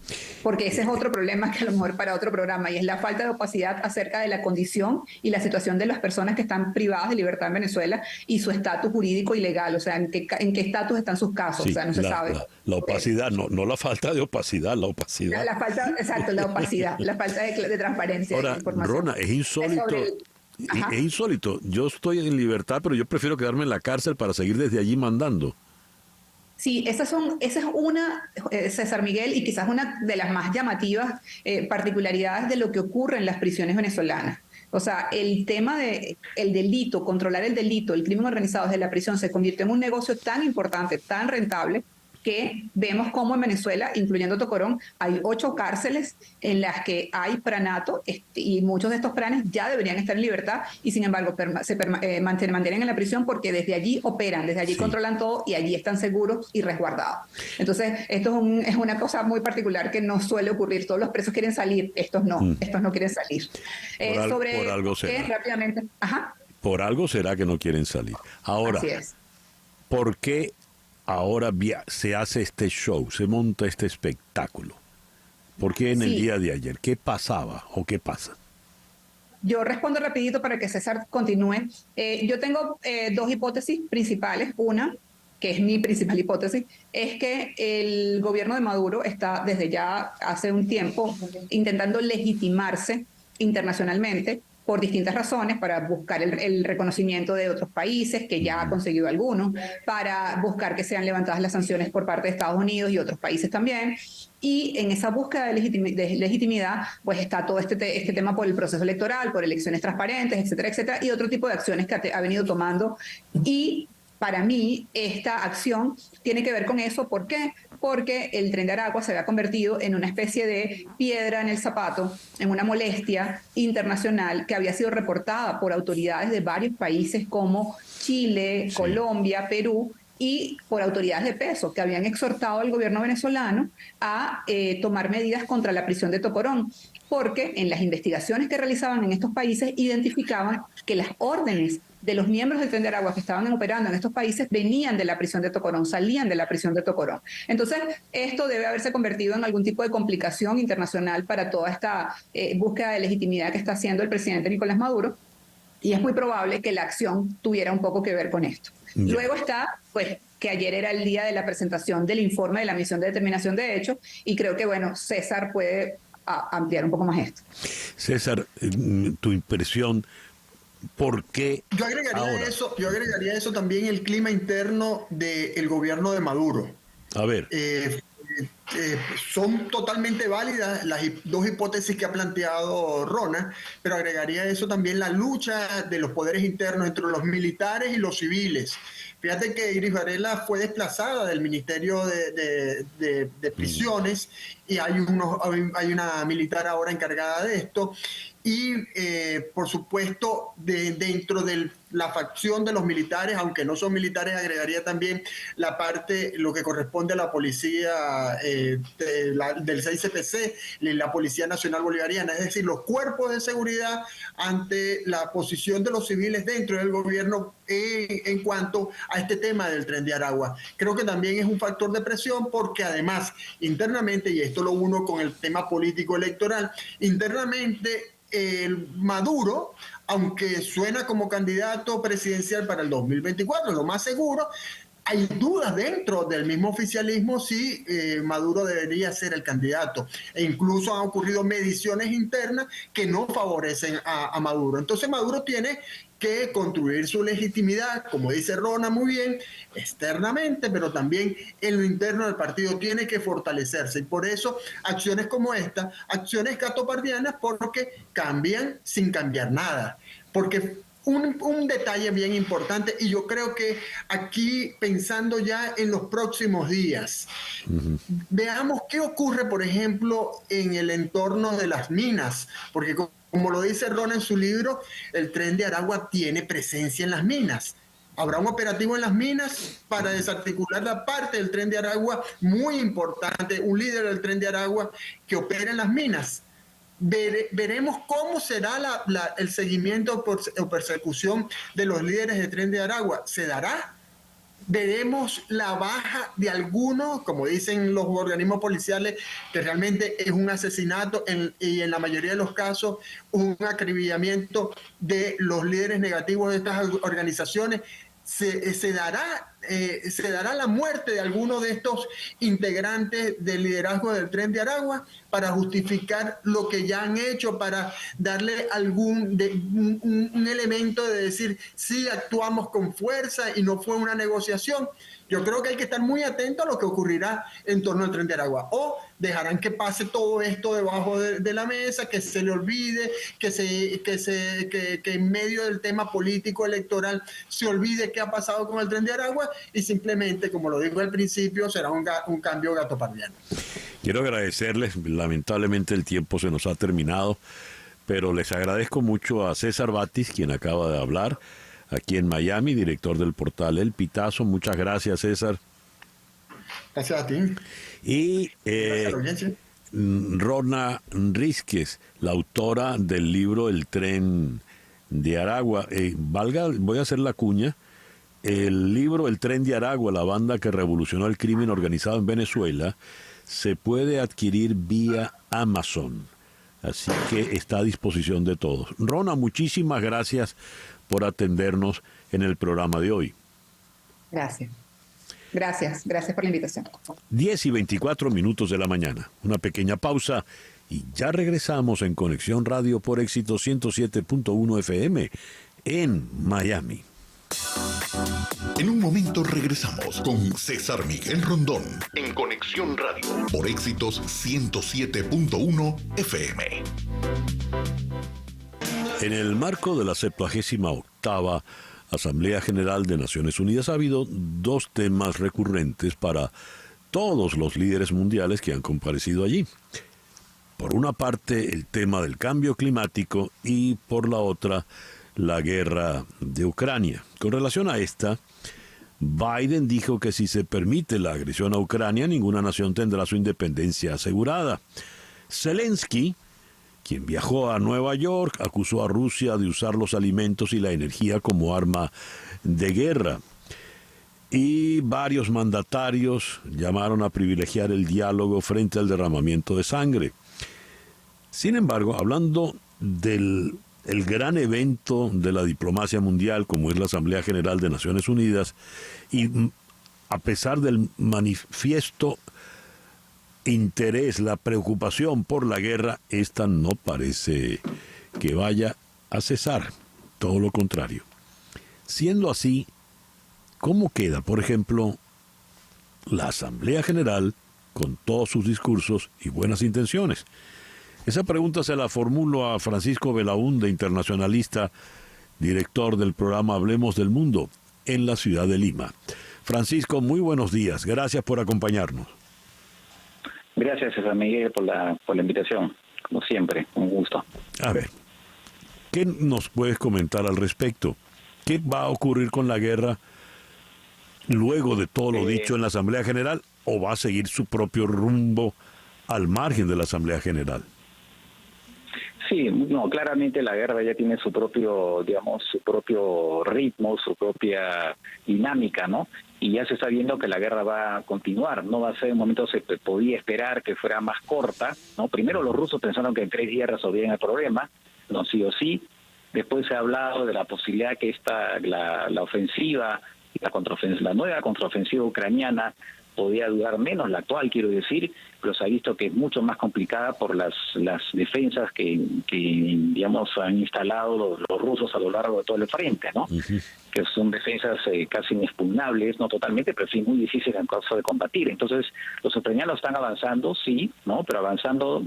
Porque ese es otro problema que a lo mejor para otro programa, y es la falta de opacidad acerca de la condición y la situación de las personas que están privadas de libertad en Venezuela y su estatus jurídico y legal, o sea, en qué estatus están sus casos, Sí, o sea, no se sabe. La opacidad, no la falta de opacidad, la opacidad. La falta, exacto, la opacidad, la falta de transparencia. Ahora, de información. Rona, es insólito. Es insólito. Yo estoy en libertad, pero yo prefiero quedarme en la cárcel para seguir desde allí mandando. Sí, esa es una, César Miguel, y quizás una de las más llamativas particularidades de lo que ocurre en las prisiones venezolanas. O sea, el tema de el delito, controlar el delito, el crimen organizado desde la prisión se convirtió en un negocio tan importante, tan rentable, que vemos cómo en Venezuela, incluyendo Tocorón, hay 8 cárceles en las que hay pranato y muchos de estos pranes ya deberían estar en libertad y sin embargo se mantienen en la prisión porque desde allí operan, desde allí controlan todo y allí están seguros y resguardados. Entonces, esto es una cosa muy particular que no suele ocurrir. Todos los presos quieren salir, estos no quieren salir. Por algo será. Rápidamente. Por algo será que no quieren salir. Ahora, así es. ¿Por qué ahora se hace este show, se monta este espectáculo? ¿Por qué en el día de ayer? ¿Qué pasaba o qué pasa? Yo respondo rapidito para que César continúe. Yo tengo 2 hipótesis principales. Una, que es mi principal hipótesis, es que el gobierno de Maduro está desde ya hace un tiempo intentando legitimarse internacionalmente por distintas razones, para buscar el reconocimiento de otros países, que ya ha conseguido algunos, para buscar que sean levantadas las sanciones por parte de Estados Unidos y otros países también. Y en esa búsqueda de legitimidad, pues está todo este tema por el proceso electoral, por elecciones transparentes, etcétera, etcétera, y otro tipo de acciones que ha venido tomando. Y para mí, esta acción tiene que ver con eso. ¿Por qué? Porque el Tren de Aragua se había convertido en una especie de piedra en el zapato, en una molestia internacional que había sido reportada por autoridades de varios países como Chile, Colombia, Perú, y por autoridades de peso que habían exhortado al gobierno venezolano a tomar medidas contra la prisión de Tocorón, porque en las investigaciones que realizaban en estos países identificaban que las órdenes de los miembros del Tren de Aragua que estaban operando en estos países venían de la prisión de Tocorón, salían de la prisión de Tocorón. Entonces, esto debe haberse convertido en algún tipo de complicación internacional para toda esta búsqueda de legitimidad que está haciendo el presidente Nicolás Maduro, y es muy probable que la acción tuviera un poco que ver con esto. Luego está, pues, que ayer era el día de la presentación del informe de la misión de determinación de hechos, y creo que, bueno, César puede ampliar un poco más esto. César, tu impresión. ¿Por qué yo agregaría eso también, el clima interno del gobierno de Maduro. A ver. Son totalmente válidas las 2 hipótesis que ha planteado Rona, pero agregaría eso también la lucha de los poderes internos entre los militares y los civiles. Fíjate que Iris Varela fue desplazada del Ministerio de Prisiones y hay una militar ahora encargada de esto. y por supuesto dentro de la facción de los militares, aunque no son militares, agregaría también la parte, lo que corresponde a la policía del CICPC, la Policía Nacional Bolivariana, es decir, los cuerpos de seguridad ante la posición de los civiles dentro del gobierno en cuanto a este tema del Tren de Aragua. Creo que también es un factor de presión porque además internamente, y esto lo uno con el tema político electoral, internamente Maduro, aunque suena como candidato presidencial para el 2024, lo más seguro, hay dudas dentro del mismo oficialismo si Maduro debería ser el candidato. E incluso han ocurrido mediciones internas que no favorecen a Maduro. Entonces Maduro tiene que construir su legitimidad, como dice Rona muy bien, externamente, pero también en lo interno del partido tiene que fortalecerse. Y por eso acciones como esta, acciones gatopardianas, porque cambian sin cambiar nada. Porque un detalle bien importante, y yo creo que aquí pensando ya en los próximos días, veamos qué ocurre, por ejemplo, en el entorno de las minas, porque como lo dice Ron en su libro, el Tren de Aragua tiene presencia en las minas. Habrá un operativo en las minas para desarticular la parte del Tren de Aragua muy importante, un líder del Tren de Aragua que opera en las minas. Veremos cómo será el seguimiento o persecución de los líderes del Tren de Aragua. ¿Se dará? Veremos la baja de algunos, como dicen los organismos policiales, que realmente es un asesinato y en la mayoría de los casos un acribillamiento de los líderes negativos de estas organizaciones. Se dará la muerte de algunos de estos integrantes del liderazgo del Tren de Aragua para justificar lo que ya han hecho, para darle un elemento de decir sí, actuamos con fuerza y no fue una negociación. Yo creo que hay que estar muy atento a lo que ocurrirá en torno al Tren de Aragua. O dejarán que pase todo esto debajo de la mesa, que se le olvide, que en medio del tema político electoral se olvide qué ha pasado con el Tren de Aragua y simplemente, como lo digo al principio, será un cambio gatopardiano. Quiero agradecerles, lamentablemente el tiempo se nos ha terminado, pero les agradezco mucho a César Batis, quien acaba de hablar, aquí en Miami, director del portal El Pitazo. Muchas gracias, César. Gracias a ti. Y Rona Rísquez, la autora del libro El Tren de Aragua. Voy a hacer la cuña. El libro El Tren de Aragua, la banda que revolucionó el crimen organizado en Venezuela, se puede adquirir vía Amazon. Así que está a disposición de todos. Rona, muchísimas gracias por atendernos en el programa de hoy. Gracias por la invitación. 10:24 de la mañana. Una pequeña pausa y ya regresamos en Conexión Radio por Éxito 107.1 FM en Miami. En un momento regresamos con César Miguel Rondón en Conexión Radio por Éxitos 107.1 FM. En el marco de la 78ª Asamblea General de Naciones Unidas ha habido dos temas recurrentes para todos los líderes mundiales que han comparecido allí. Por una parte, el tema del cambio climático y por la otra, la guerra de Ucrania. Con relación a esta, Biden dijo que si se permite la agresión a Ucrania, ninguna nación tendrá su independencia asegurada. Zelensky, quien viajó a Nueva York, acusó a Rusia de usar los alimentos y la energía como arma de guerra. Y varios mandatarios llamaron a privilegiar el diálogo frente al derramamiento de sangre. Sin embargo, hablando del gran evento de la diplomacia mundial, como es la Asamblea General de Naciones Unidas, y a pesar del manifiesto interés, la preocupación por la guerra, esta no parece que vaya a cesar, todo lo contrario. Siendo así, ¿cómo queda, por ejemplo, la Asamblea General con todos sus discursos y buenas intenciones? Esa pregunta se la formulo a Francisco Belaúnde, internacionalista, director del programa Hablemos del Mundo, en la ciudad de Lima. Francisco, muy buenos días. Gracias por acompañarnos. Gracias, César Miguel, por la invitación. Como siempre, un gusto. A ver, ¿Qué nos puedes comentar al respecto? ¿Qué va a ocurrir con la guerra luego de todo lo dicho en la Asamblea General, o va a seguir su propio rumbo al margen de la Asamblea General? Sí, no, claramente la guerra ya tiene su propio, digamos, su propio ritmo, su propia dinámica, ¿no? Y ya se está viendo que la guerra va a continuar, no va a ser, en un momento se podía esperar que fuera más corta, ¿no? Primero los rusos pensaron que en 3 días resolvían el problema, no sí o sí. Después se ha hablado de la posibilidad que la ofensiva, la nueva contraofensiva ucraniana podía durar menos, la actual quiero decir, pero se ha visto que es mucho más complicada por las defensas que digamos han instalado los rusos a lo largo de todo el frente, ¿no? Uh-huh. Que son defensas casi inexpugnables, no totalmente, pero sí muy difíciles en caso de combatir. Entonces los ucranianos están avanzando, sí, ¿no? Pero avanzando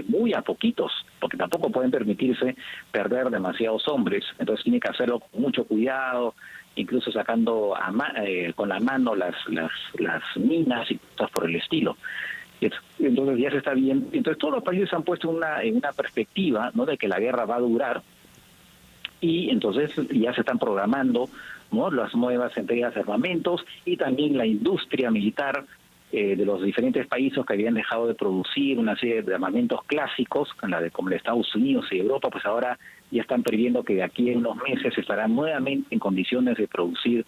muy a poquitos, porque tampoco pueden permitirse perder demasiados hombres, entonces tiene que hacerlo con mucho cuidado, incluso sacando con la mano las minas y cosas por el estilo. Entonces ya se está viendo. Entonces todos los países han puesto en una perspectiva, ¿no?, de que la guerra va a durar, y entonces ya se están programando, ¿no?, las nuevas entregas de armamentos, y también la industria militar de los diferentes países que habían dejado de producir una serie de armamentos clásicos, como el de Estados Unidos y Europa, pues ahora ya están previendo que de aquí en unos meses estarán nuevamente en condiciones de producir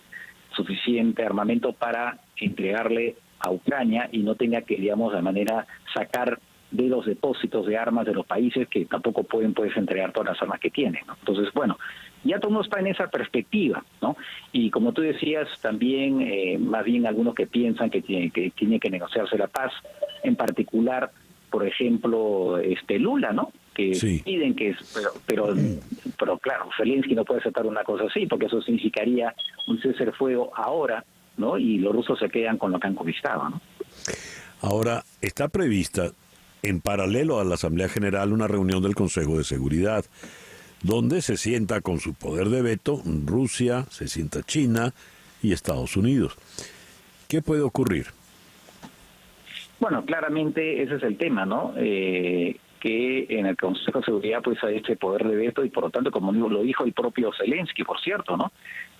suficiente armamento para entregarle a Ucrania y no tenga que, digamos, de manera sacar de los depósitos de armas de los países que tampoco pueden entregar todas las armas que tienen, ¿no? Entonces, bueno, ya todo está en esa perspectiva, ¿no? Y como tú decías, también más bien algunos que piensan que tiene que negociarse la paz, en particular, por ejemplo, Lula, ¿no?, que sí piden que pero claro, Zelensky no puede aceptar una cosa así, porque eso significaría un cese al fuego ahora, ¿no? Y los rusos se quedan con lo que han conquistado, ¿no? Ahora, está prevista en paralelo a la Asamblea General una reunión del Consejo de Seguridad, donde se sienta con su poder de veto Rusia, se sienta China y Estados Unidos. ¿Qué puede ocurrir? Bueno, claramente ese es el tema, ¿no? Que en el Consejo de Seguridad pues hay este poder de veto, y por lo tanto, como lo dijo el propio Zelensky, por cierto, ¿no?,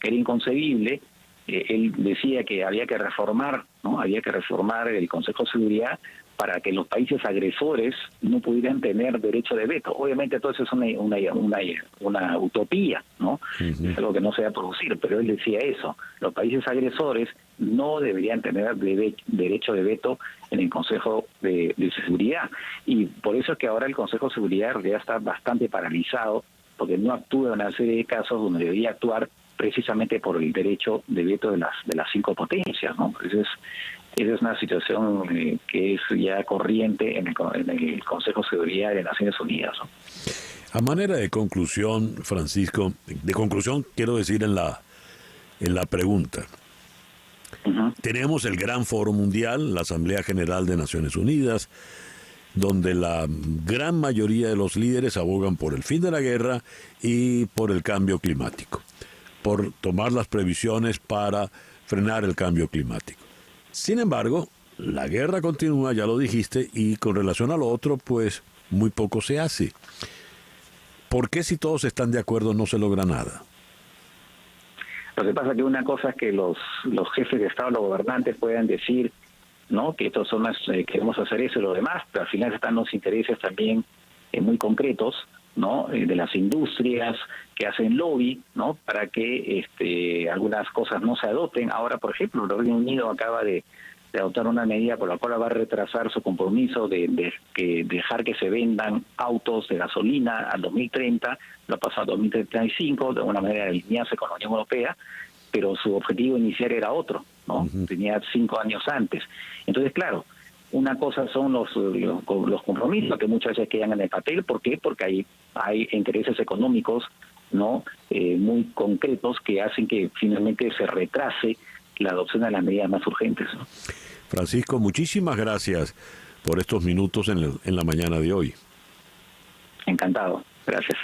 que era inconcebible. Él decía que había que reformar, ¿no?, había que reformar el Consejo de Seguridad para que los países agresores no pudieran tener derecho de veto. Obviamente todo eso es una utopía, ¿no? Uh-huh. Es algo que no se va a producir, pero él decía eso. Los países agresores no deberían tener derecho de veto en el Consejo de Seguridad. Y por eso es que ahora el Consejo de Seguridad en realidad está bastante paralizado, porque no actúa en una serie de casos donde debería actuar, precisamente por el derecho de veto de las 5 potencias, ¿no? Esa es una situación que es ya corriente en el Consejo de Seguridad de Naciones Unidas, ¿no? A manera de conclusión, Francisco, quiero decir en la pregunta. Uh-huh. Tenemos el gran foro mundial, la Asamblea General de Naciones Unidas, donde la gran mayoría de los líderes abogan por el fin de la guerra y por el cambio climático, por tomar las previsiones para frenar el cambio climático. Sin embargo, la guerra continúa, ya lo dijiste, y con relación a lo otro, pues muy poco se hace. ¿Por qué, si todos están de acuerdo, no se logra nada? Lo que pasa es que una cosa es que los jefes de Estado, los gobernantes puedan decir, ¿no?, que estos son queremos hacer eso y lo demás, pero al final están los intereses también muy concretos, ¿no?, de las industrias que hacen lobby, ¿no?, para que algunas cosas no se adopten. Ahora, por ejemplo, el Reino Unido acaba de adoptar una medida por la cual va a retrasar su compromiso de dejar que se vendan autos de gasolina al 2030, lo ha pasado al 2035, de alguna manera alinearse con la Unión Europea, pero su objetivo inicial era otro, ¿no? Uh-huh. Tenía 5 años antes. Entonces, claro, una cosa son los compromisos que muchas veces quedan en el papel. ¿Por qué? Porque hay intereses económicos, ¿no?, muy concretos que hacen que finalmente se retrase la adopción de las medidas más urgentes, ¿no? Francisco, muchísimas gracias por estos minutos en la mañana de hoy. Encantado, gracias.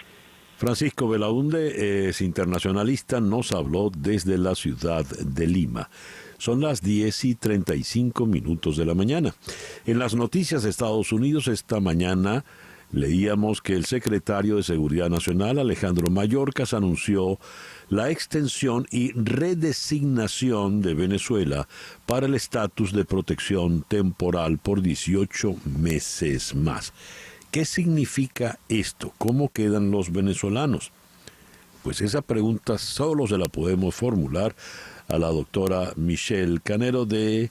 Francisco Belaúnde es internacionalista, nos habló desde la ciudad de Lima. Son las 10:35 de la mañana. En las noticias de Estados Unidos esta mañana, leíamos que el secretario de Seguridad Nacional, Alejandro Mayorkas, anunció la extensión y redesignación de Venezuela para el estatus de protección temporal por 18 meses más. ¿Qué significa esto? ¿Cómo quedan los venezolanos? Pues esa pregunta solo se la podemos formular a la doctora Michelle Canero de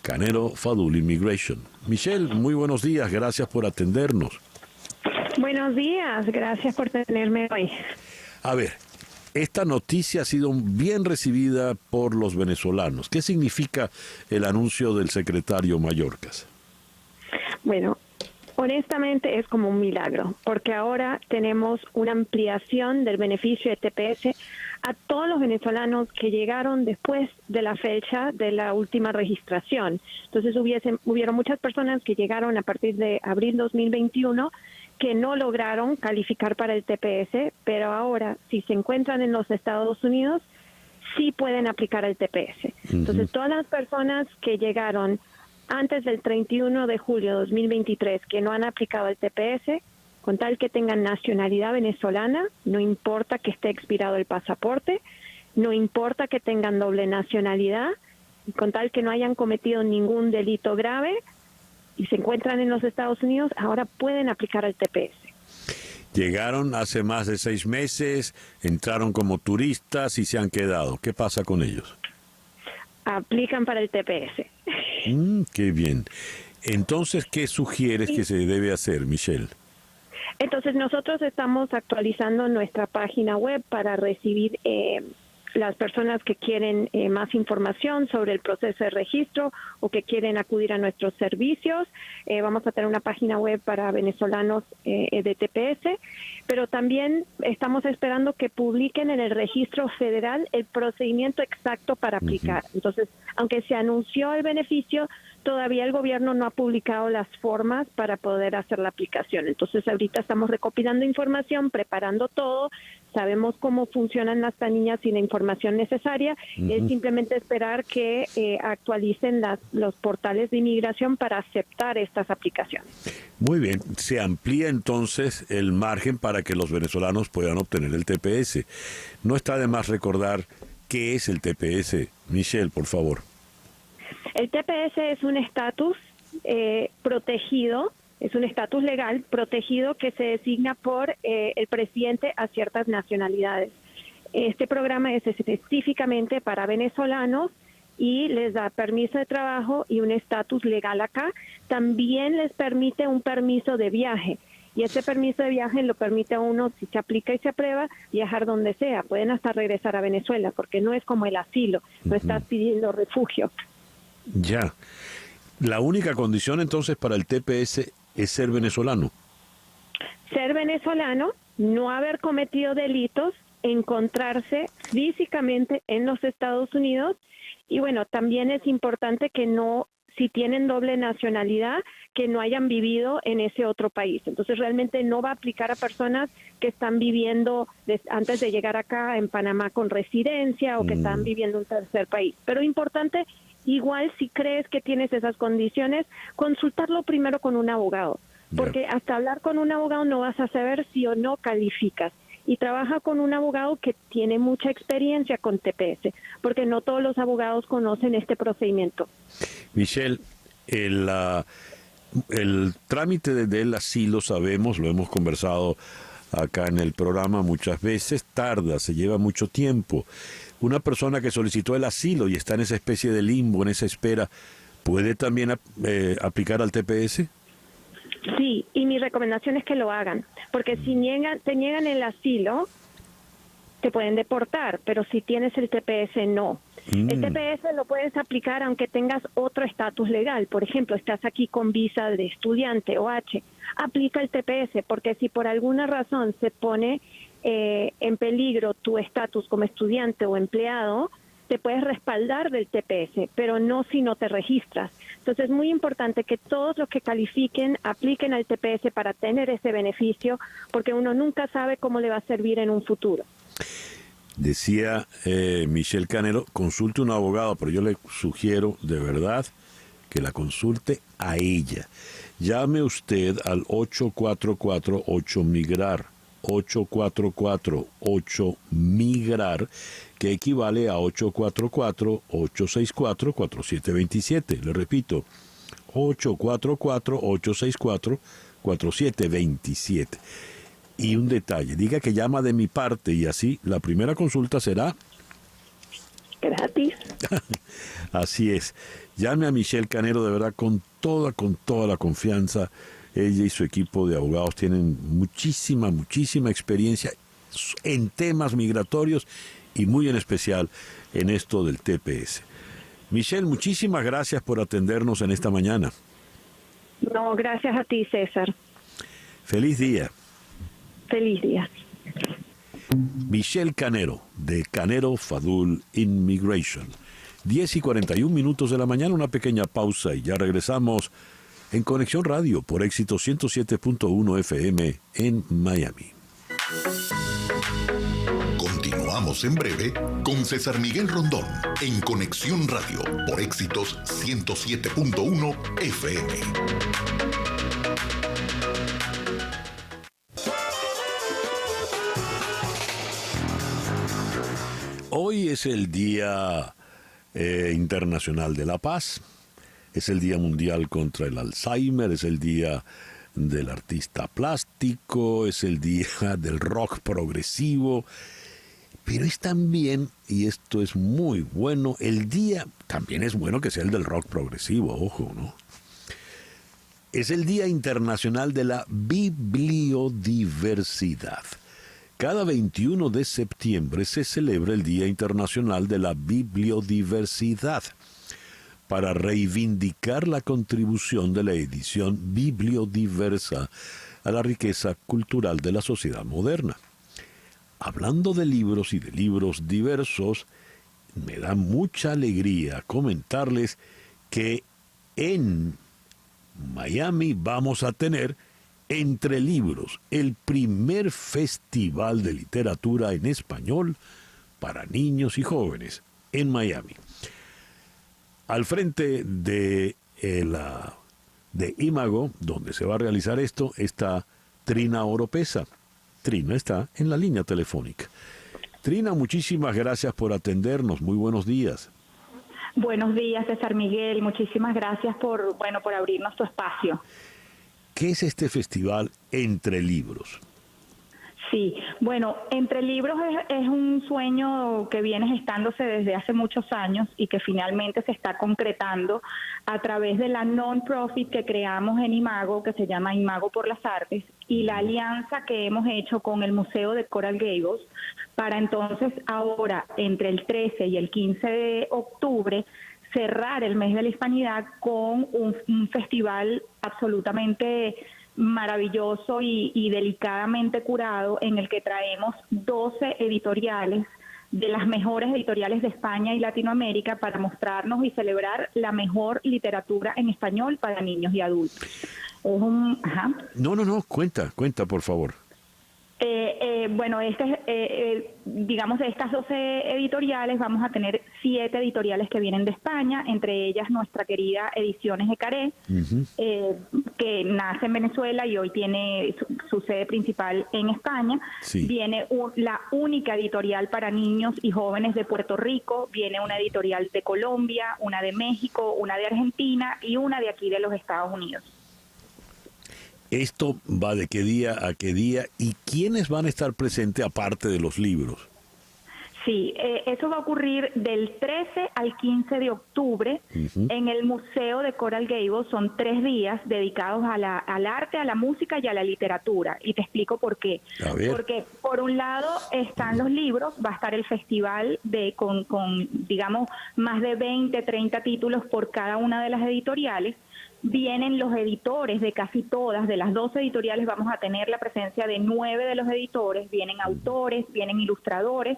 Canero Fadul Immigration. Michelle, muy buenos días, gracias por atendernos. Buenos días, gracias por tenerme hoy. A ver, esta noticia ha sido bien recibida por los venezolanos. ¿Qué significa el anuncio del secretario Mayorkas? Bueno, honestamente es como un milagro, porque ahora tenemos una ampliación del beneficio de TPS a todos los venezolanos que llegaron después de la fecha de la última registración. Entonces hubieron muchas personas que llegaron a partir de abril 2021 que no lograron calificar para el TPS, pero ahora si se encuentran en los Estados Unidos sí pueden aplicar al TPS. Entonces todas las personas que llegaron antes del 31 de julio de 2023 que no han aplicado el TPS, con tal que tengan nacionalidad venezolana, no importa que esté expirado el pasaporte, no importa que tengan doble nacionalidad, y con tal que no hayan cometido ningún delito grave y se encuentran en los Estados Unidos, ahora pueden aplicar al TPS. Llegaron hace más de 6 meses, entraron como turistas y se han quedado. ¿Qué pasa con ellos? Aplican para el TPS. Qué bien. Entonces, ¿qué sugieres que se debe hacer, Michelle? Entonces, nosotros estamos actualizando nuestra página web para recibir las personas que quieren más información sobre el proceso de registro o que quieren acudir a nuestros servicios. Vamos a tener una página web para venezolanos de TPS, pero también estamos esperando que publiquen en el registro federal el procedimiento exacto para aplicar. Entonces, aunque se anunció el beneficio, todavía el gobierno no ha publicado las formas para poder hacer la aplicación. Entonces, ahorita estamos recopilando información, preparando todo, sabemos cómo funcionan las planillas y la información necesaria. Es simplemente esperar que actualicen los portales de inmigración para aceptar estas aplicaciones. Muy bien, se amplía entonces el margen para que los venezolanos puedan obtener el TPS. No está de más recordar qué es el TPS. Michelle, por favor. El TPS es un estatus protegido, es un estatus legal protegido que se designa por el presidente a ciertas nacionalidades. Este programa es específicamente para venezolanos y les da permiso de trabajo y un estatus legal acá. También les permite un permiso de viaje. Y ese permiso de viaje lo permite a uno, si se aplica y se aprueba, viajar donde sea. Pueden hasta regresar a Venezuela, porque no es como el asilo, no estás pidiendo refugio. Ya. La única condición entonces para el TPS es ser venezolano. Ser venezolano, no haber cometido delitos, encontrarse físicamente en los Estados Unidos y bueno, también es importante que no, si tienen doble nacionalidad, que no hayan vivido en ese otro país. Entonces realmente no va a aplicar a personas que están viviendo antes de llegar acá en Panamá con residencia o que están viviendo en un tercer país. Pero importante, igual si crees que tienes esas condiciones, consultarlo primero con un abogado, porque hasta hablar con un abogado no vas a saber si o no calificas. Y trabaja con un abogado que tiene mucha experiencia con TPS, porque no todos los abogados conocen este procedimiento. Michelle, el trámite del asilo, sabemos, lo hemos conversado acá en el programa muchas veces, tarda, se lleva mucho tiempo. Una persona que solicitó el asilo y está en esa especie de limbo, en esa espera, ¿puede también aplicar al TPS? Sí, y mi recomendación es que lo hagan, porque si te niegan el asilo, te pueden deportar, pero si tienes el TPS, no. El TPS lo puedes aplicar aunque tengas otro estatus legal. Por ejemplo, estás aquí con visa de estudiante o H. Aplica el TPS, porque si por alguna razón se pone en peligro tu estatus como estudiante o empleado, te puedes respaldar del TPS, pero no si no te registras. Entonces es muy importante que todos los que califiquen apliquen al TPS para tener ese beneficio, porque uno nunca sabe cómo le va a servir en un futuro. Decía Michelle Canero, consulte un abogado, pero yo le sugiero de verdad que la consulte a ella. Llame usted al 844-8MIGRAR, 844-8MIGRAR, que equivale a 844-864-4727. Le repito, 844-864-4727. Y un detalle, diga que llama de mi parte y así la primera consulta será gratis. Así es. Llame a Michelle Canero, de verdad, con toda la confianza. Ella y su equipo de abogados tienen muchísima experiencia en temas migratorios y muy en especial en esto del TPS. Michelle, muchísimas gracias por atendernos en esta mañana. No, gracias a ti, César. Feliz día. Feliz día. Michelle Canero, de Canero Fadul Immigration. 10:41 de la mañana, una pequeña pausa y ya regresamos en Conexión Radio por Éxito 107.1 FM en Miami. Continuamos en breve con César Miguel Rondón en Conexión Radio por Éxitos 107.1 FM. Hoy es el Día Internacional de la Paz, es el Día Mundial contra el Alzheimer, es el Día del Artista Plástico, es el Día del Rock Progresivo, pero es también, y esto es muy bueno, el día, también es bueno que sea el del rock progresivo, ojo, ¿no? Es el Día Internacional de la Bibliodiversidad. Cada 21 de septiembre se celebra el Día Internacional de la Bibliodiversidad para reivindicar la contribución de la edición bibliodiversa a la riqueza cultural de la sociedad moderna. Hablando de libros y de libros diversos, me da mucha alegría comentarles que en Miami vamos a tener Entre Libros, el primer festival de literatura en español para niños y jóvenes en Miami. Al frente de Imago, donde se va a realizar esto, está Trina Oropesa. Trina está en la línea telefónica. Trina, muchísimas gracias por atendernos. Muy buenos días. Buenos días, César Miguel. Muchísimas gracias por abrirnos tu espacio. ¿Qué es este festival Entre Libros? Sí, bueno, Entre Libros es un sueño que viene gestándose desde hace muchos años y que finalmente se está concretando a través de la non-profit que creamos en Imago, que se llama Imago por las Artes, y la alianza que hemos hecho con el Museo de Coral Gables para entonces ahora, entre el 13 y el 15 de octubre, cerrar el mes de la hispanidad con un festival absolutamente maravilloso y delicadamente curado en el que traemos 12 editoriales de las mejores editoriales de España y Latinoamérica para mostrarnos y celebrar la mejor literatura en español para niños y adultos. No, cuenta, por favor. Bueno, digamos, de estas 12 editoriales vamos a tener 7 editoriales que vienen de España, entre ellas nuestra querida Ediciones Ecaré, que nace en Venezuela y hoy tiene su sede principal en España. Sí. Viene la única editorial para niños y jóvenes de Puerto Rico, viene una editorial de Colombia, una de México, una de Argentina y una de aquí de los Estados Unidos. ¿Esto va de qué día a qué día? ¿Y quiénes van a estar presentes aparte de los libros? Sí, eso va a ocurrir del 13 al 15 de octubre en el Museo de Coral Gables. Son 3 días dedicados al arte, a la música y a la literatura. Y te explico por qué. Porque por un lado están los libros, va a estar el festival con digamos, más de 20, 30 títulos por cada una de las editoriales. Vienen los editores de casi todas, de las 12 editoriales vamos a tener la presencia de 9 de los editores, vienen autores, vienen ilustradores,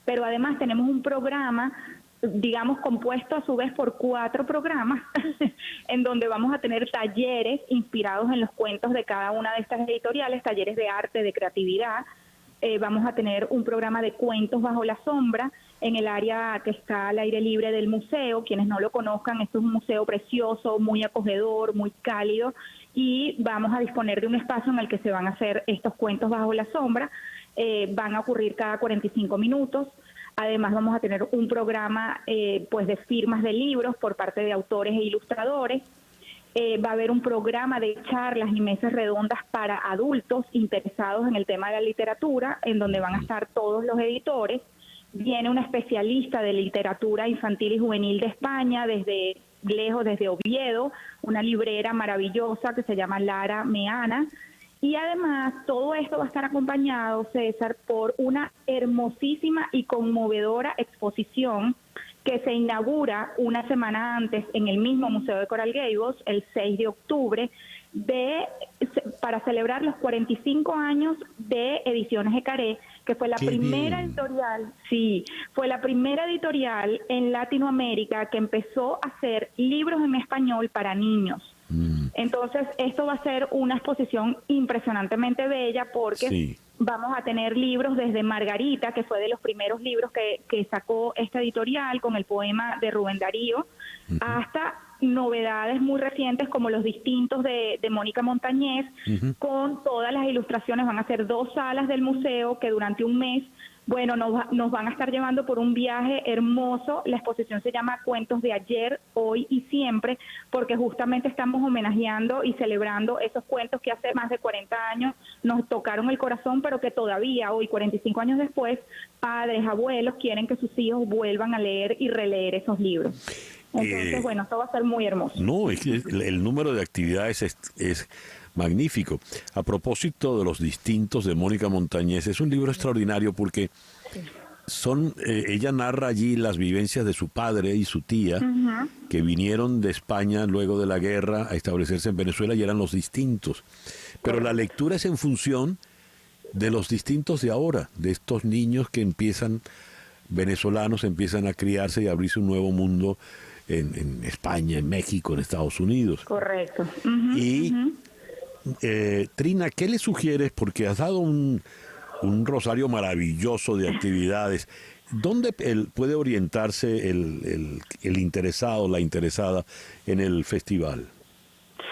pero además tenemos un programa, digamos, compuesto a su vez por 4 programas, en donde vamos a tener talleres inspirados en los cuentos de cada una de estas editoriales, talleres de arte, de creatividad, vamos a tener un programa de cuentos bajo la sombra en el área que está al aire libre del museo. Quienes no lo conozcan, esto es un museo precioso, muy acogedor, muy cálido, y vamos a disponer de un espacio en el que se van a hacer estos cuentos bajo la sombra. Van a ocurrir cada 45 minutos. Además vamos a tener un programa pues de firmas de libros por parte de autores e ilustradores. Va a haber un programa de charlas y mesas redondas para adultos interesados en el tema de la literatura, en donde van a estar todos los editores. Viene una especialista de literatura infantil y juvenil de España, desde lejos, desde Oviedo, una librera maravillosa que se llama Lara Meana. Y además todo esto va a estar acompañado, César, por una hermosísima y conmovedora exposición que se inaugura una semana antes en el mismo Museo de Coral Gables, el 6 de octubre, para celebrar los 45 años de Ediciones Ecaré, que fue la primera editorial, fue la primera editorial en Latinoamérica que empezó a hacer libros en español para niños. Entonces, esto va a ser una exposición impresionantemente bella porque vamos a tener libros desde Margarita, que fue de los primeros libros que sacó esta editorial con el poema de Rubén Darío, hasta novedades muy recientes como Los Distintos de Mónica Montañez, con todas las ilustraciones. Van a ser 2 salas del museo que durante un mes, bueno, nos van a estar llevando por un viaje hermoso. La exposición se llama Cuentos de Ayer, Hoy y Siempre, porque justamente estamos homenajeando y celebrando esos cuentos que hace más de 40 años nos tocaron el corazón, pero que todavía hoy, 45 años después, padres, abuelos quieren que sus hijos vuelvan a leer y releer esos libros. Entonces, bueno, esto va a ser muy hermoso. No, es que el número de actividades es magnífico. A propósito de Los Distintos de Mónica Montañez, es un libro extraordinario porque ella narra allí las vivencias de su padre y su tía, que vinieron de España luego de la guerra a establecerse en Venezuela y eran los distintos. Pero la lectura es en función de los distintos de ahora, de estos niños que venezolanos empiezan a criarse y a abrirse un nuevo mundo en España, en México, en Estados Unidos. Correcto. Trina, ¿qué le sugieres? Porque has dado un rosario maravilloso de actividades. ¿Dónde puede orientarse el interesado, la interesada en el festival?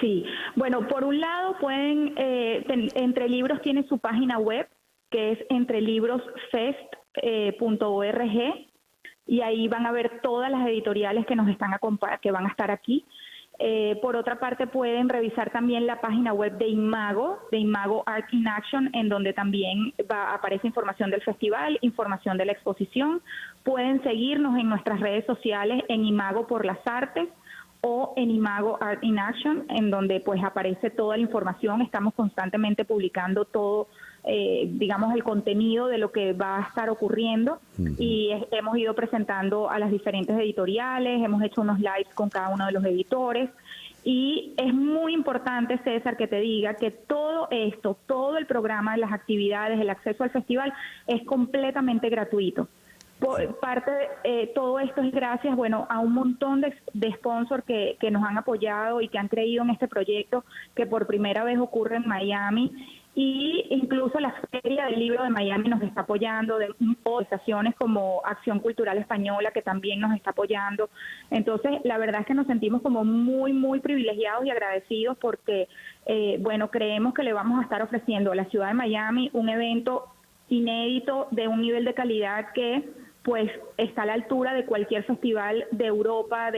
Sí, bueno, por un lado pueden, Entre Libros tiene su página web, que es entrelibrosfest.org, y ahí van a ver todas las editoriales que que van a estar aquí. Por otra parte, pueden revisar también la página web de Imago Art in Action, en donde también aparece información del festival, información de la exposición. Pueden seguirnos en nuestras redes sociales en Imago por las Artes o en Imago Art in Action, en donde pues aparece toda la información. Estamos constantemente publicando todo, digamos, el contenido de lo que va a estar ocurriendo, y hemos ido presentando a las diferentes editoriales, hemos hecho unos lives con cada uno de los editores, y es muy importante, César, que te diga que todo esto, todo el programa, las actividades, el acceso al festival es completamente gratuito. Parte de todo esto es gracias, bueno, a un montón de sponsors que nos han apoyado y que han creído en este proyecto, que por primera vez ocurre en Miami. Y incluso la Feria del Libro de Miami nos está apoyando, de organizaciones como Acción Cultural Española, que también nos está apoyando. Entonces, la verdad es que nos sentimos como muy, muy privilegiados y agradecidos porque, bueno, creemos que le vamos a estar ofreciendo a la ciudad de Miami un evento inédito de un nivel de calidad que, pues, está a la altura de cualquier festival de Europa,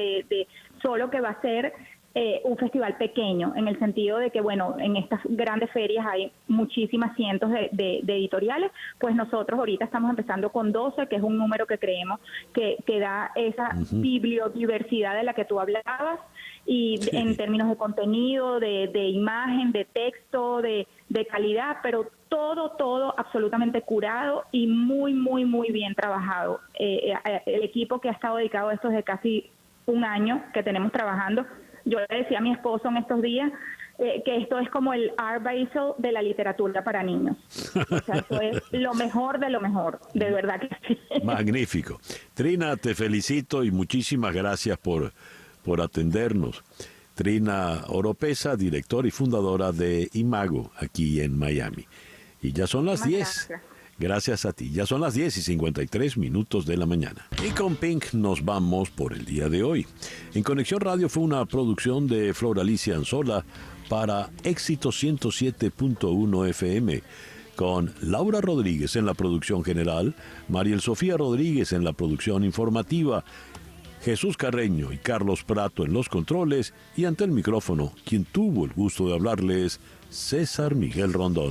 solo que va a ser un festival pequeño, en el sentido de que, bueno, en estas grandes ferias hay muchísimas cientos de editoriales, pues nosotros ahorita estamos empezando con 12, que es un número que creemos que da esa bibliodiversidad de la que tú hablabas, y en términos de contenido, de imagen, de texto, de calidad, pero todo absolutamente curado y muy, muy, muy bien trabajado. El equipo que ha estado dedicado a esto desde casi un año que tenemos trabajando. Yo le decía a mi esposo en estos días que esto es como el Art Basel de la literatura para niños. O sea, esto es lo mejor de lo mejor, de verdad que sí. Magnífico. Trina, te felicito y muchísimas gracias por atendernos. Trina Oropesa, directora y fundadora de Imago, aquí en Miami. Y ya son las 10. Gracias a ti. Ya son las 10:53 de la mañana. Y con Pink nos vamos por el día de hoy. En Conexión Radio fue una producción de Flor Alicia Anzola para Éxito 107.1 FM, con Laura Rodríguez en la producción general, Mariel Sofía Rodríguez en la producción informativa, Jesús Carreño y Carlos Prato en los controles, y ante el micrófono, quien tuvo el gusto de hablarles, César Miguel Rondón.